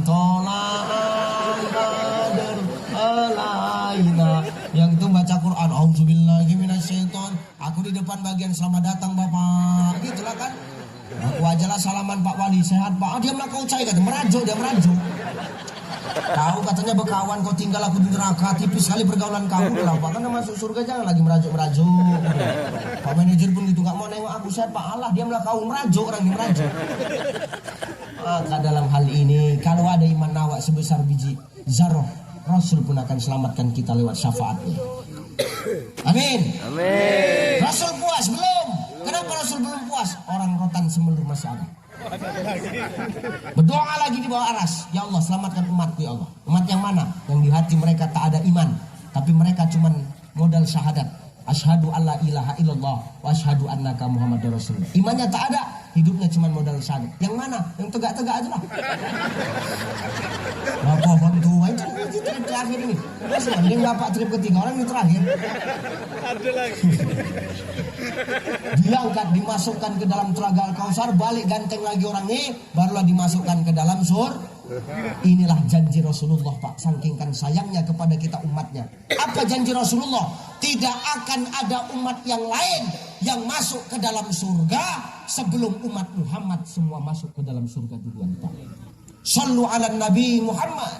yang itu baca Quran, auzubillahi minasyaiton. Aku di depan bagian selamat datang Bapak. Gitulah kan. Aku ajalah salaman Pak Wali, sehat Pak. Diamlah kau cai kata, merajuk. Kau katanya berkawan, kau tinggal aku di neraka, tipis sekali pergaulan kamu. Kenapa? Karena masuk surga jangan lagi merajuk. Pak manajer pun gitu, gak mau nengok aku, sehat Pak. Allah, diamlah kau, merajuk, orang yang merajuk. Maka dalam hal ini, kalau ada iman nawak sebesar biji zarrah, Rasul pun akan selamatkan kita lewat syafaatnya. Amin. Rasul puas belum? Kenapa Rasul belum puas? Orang rotan semelur masih ada. Berdoa lagi di bawah aras. Ya Allah selamatkan umatku ya Allah. Umat yang mana? Yang di hati mereka tak ada iman, tapi mereka cuman modal syahadat. Asyhadu alla ilaha illallah wa asyhadu annaka Muhammadar Rasulullah. Imannya tak ada, hidupnya cuma modal syahadat. Yang mana? Yang tegak-tegak aja lah. Bapak bantu itu trip terakhir ini. Mas mending bapak trip ketiga, orang ini terakhir. Ada lagi. Diangkat, dimasukkan ke dalam telaga Al-Kausar, balik ganteng lagi orang ini, barulah dimasukkan ke dalam surga. Inilah janji Rasulullah Pak, saking sayangnya kepada kita umatnya. Apa janji Rasulullah? Tidak akan ada umat yang lain yang masuk ke dalam surga sebelum umat Muhammad semua masuk ke dalam surga duluan Pak. Sallu ala Nabi Muhammad.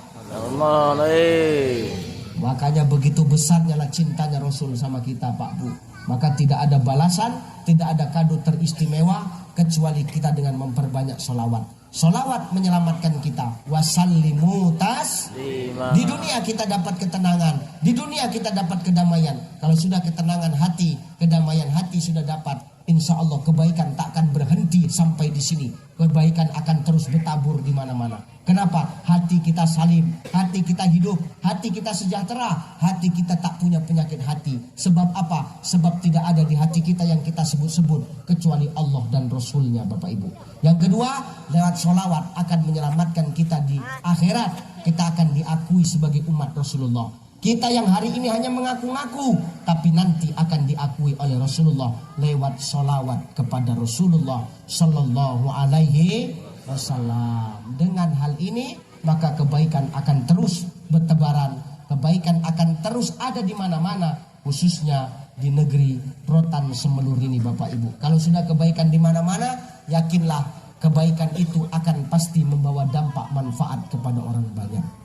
Makanya begitu besarnya lah cintanya Rasul sama kita Pak Bu. Maka tidak ada balasan, tidak ada kado teristimewa kecuali kita dengan memperbanyak sholawat. Sholawat menyelamatkan kita. Wasallimu Lima. di dunia kita dapat ketenangan, di dunia kita dapat kedamaian. Kalau sudah ketenangan hati, kedamaian hati sudah dapat, insya Allah kebaikan tak akan berhenti sampai di sini. Kebaikan akan terus bertabur di mana-mana. Kenapa? Hati kita salim, hati kita hidup, hati kita sejahtera, hati kita tak punya penyakit hati. Sebab apa? Sebab tidak ada di hati kita yang kita sebut-sebut kecuali Allah dan Rasulnya, Bapak Ibu. Yang kedua, lewat sholawat akan menyelamatkan kita di akhirat. Kita akan diakui sebagai umat Rasulullah. Kita yang hari ini hanya mengaku-ngaku, tapi nanti akan diakui oleh Rasulullah lewat sholawat kepada Rasulullah Sallallahu Alaihi Wasallam. Dengan hal ini maka kebaikan akan terus bertebaran, kebaikan akan terus ada di mana-mana, khususnya di negeri Rotan Semelur ini, Bapak Ibu. Kalau sudah kebaikan di mana-mana, yakinlah kebaikan itu akan pasti membawa dampak manfaat kepada orang banyak.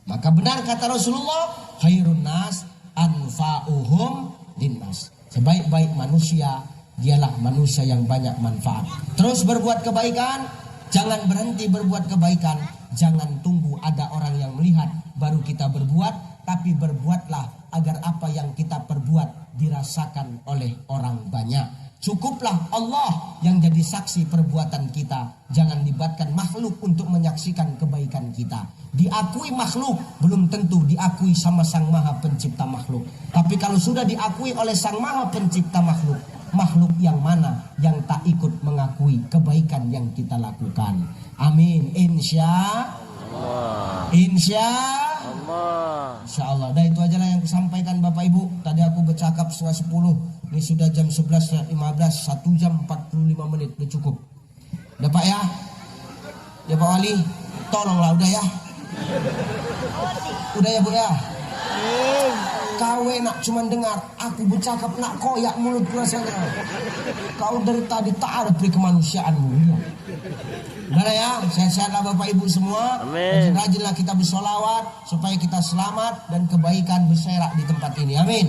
Maka benar kata Rasulullah, khairun nas anfa'uhum linnas. Sebaik-baik manusia dialah manusia yang banyak manfaat. Terus berbuat kebaikan, jangan berhenti berbuat kebaikan. Jangan tunggu ada orang yang melihat baru kita berbuat, tapi berbuatlah agar apa yang kita perbuat dirasakan oleh orang banyak. Cukuplah Allah yang jadi saksi perbuatan kita. Jangan libatkan makhluk untuk menyaksikan kebaikan kita. Diakui makhluk belum tentu diakui sama Sang Maha Pencipta makhluk. Tapi kalau sudah diakui oleh Sang Maha Pencipta makhluk, makhluk yang mana yang tak ikut mengakui kebaikan yang kita lakukan? Amin. Insya Allah. Insya Allah. Dah itu aja lah yang kusampaikan Bapak Ibu. Tadi aku bercakap setengah 10. Ini sudah jam 11.15, 1 jam 45 menit. Udah cukup. Udah Pak ya? Ya Pak Wali, tolonglah udah ya. Udah ya Bu ya. Kau nak cuman dengar aku bercakap nak koyak mulut rasanya. Kau dari tadi tak ada pri kemanusiaanmu. Udah ya, sehat-sehatlah Bapak Ibu semua. Amin. Rajinlah kita bersolawat supaya kita selamat dan kebaikan berserak di tempat ini. Amin.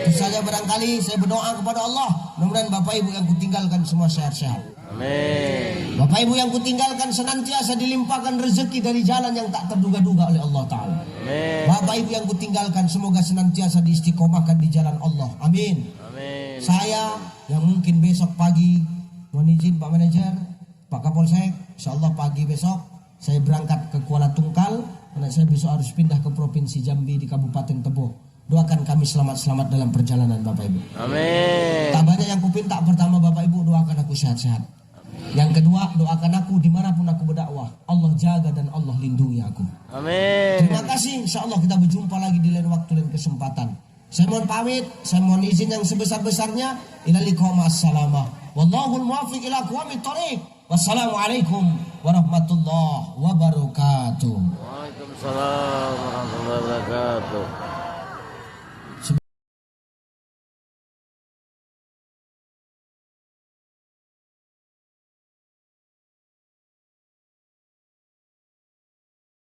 Itu saja barangkali saya berdoa kepada Allah. Mudah-mudahan Bapak Ibu yang kutinggalkan semua sehat-sehat. Amin. Bapak Ibu yang kutinggalkan senantiasa dilimpahkan rezeki dari jalan yang tak terduga-duga oleh Allah Ta'ala. Amin. Bapak Ibu yang kutinggalkan semoga senantiasa diistiqomahkan di jalan Allah. Amin. Amin. Saya yang mungkin besok pagi, mohon izin Pak Manajer, Pak Kapolsek, insyaallah pagi besok saya berangkat ke Kuala Tungkal karena saya besok harus pindah ke Provinsi Jambi di Kabupaten Tebo. Doakan kami selamat-selamat dalam perjalanan Bapak Ibu. Amin. Tak banyak yang kupinta. Pertama Bapak Ibu doakan aku sehat-sehat. Yang kedua doakan aku dimanapun aku berdakwah, Allah jaga dan Allah lindungi aku. Amin. Terima kasih. InsyaAllah kita berjumpa lagi di lain waktu dan kesempatan. Saya mohon pamit. Saya mohon izin yang sebesar-besarnya. Ila liqa ma'assalamah. Wallahul muwaffiq ila aqwamit thoriq. Wassalamualaikum warahmatullahi wabarakatuh. Waalaikumsalam warahmatullahi wabarakatuh.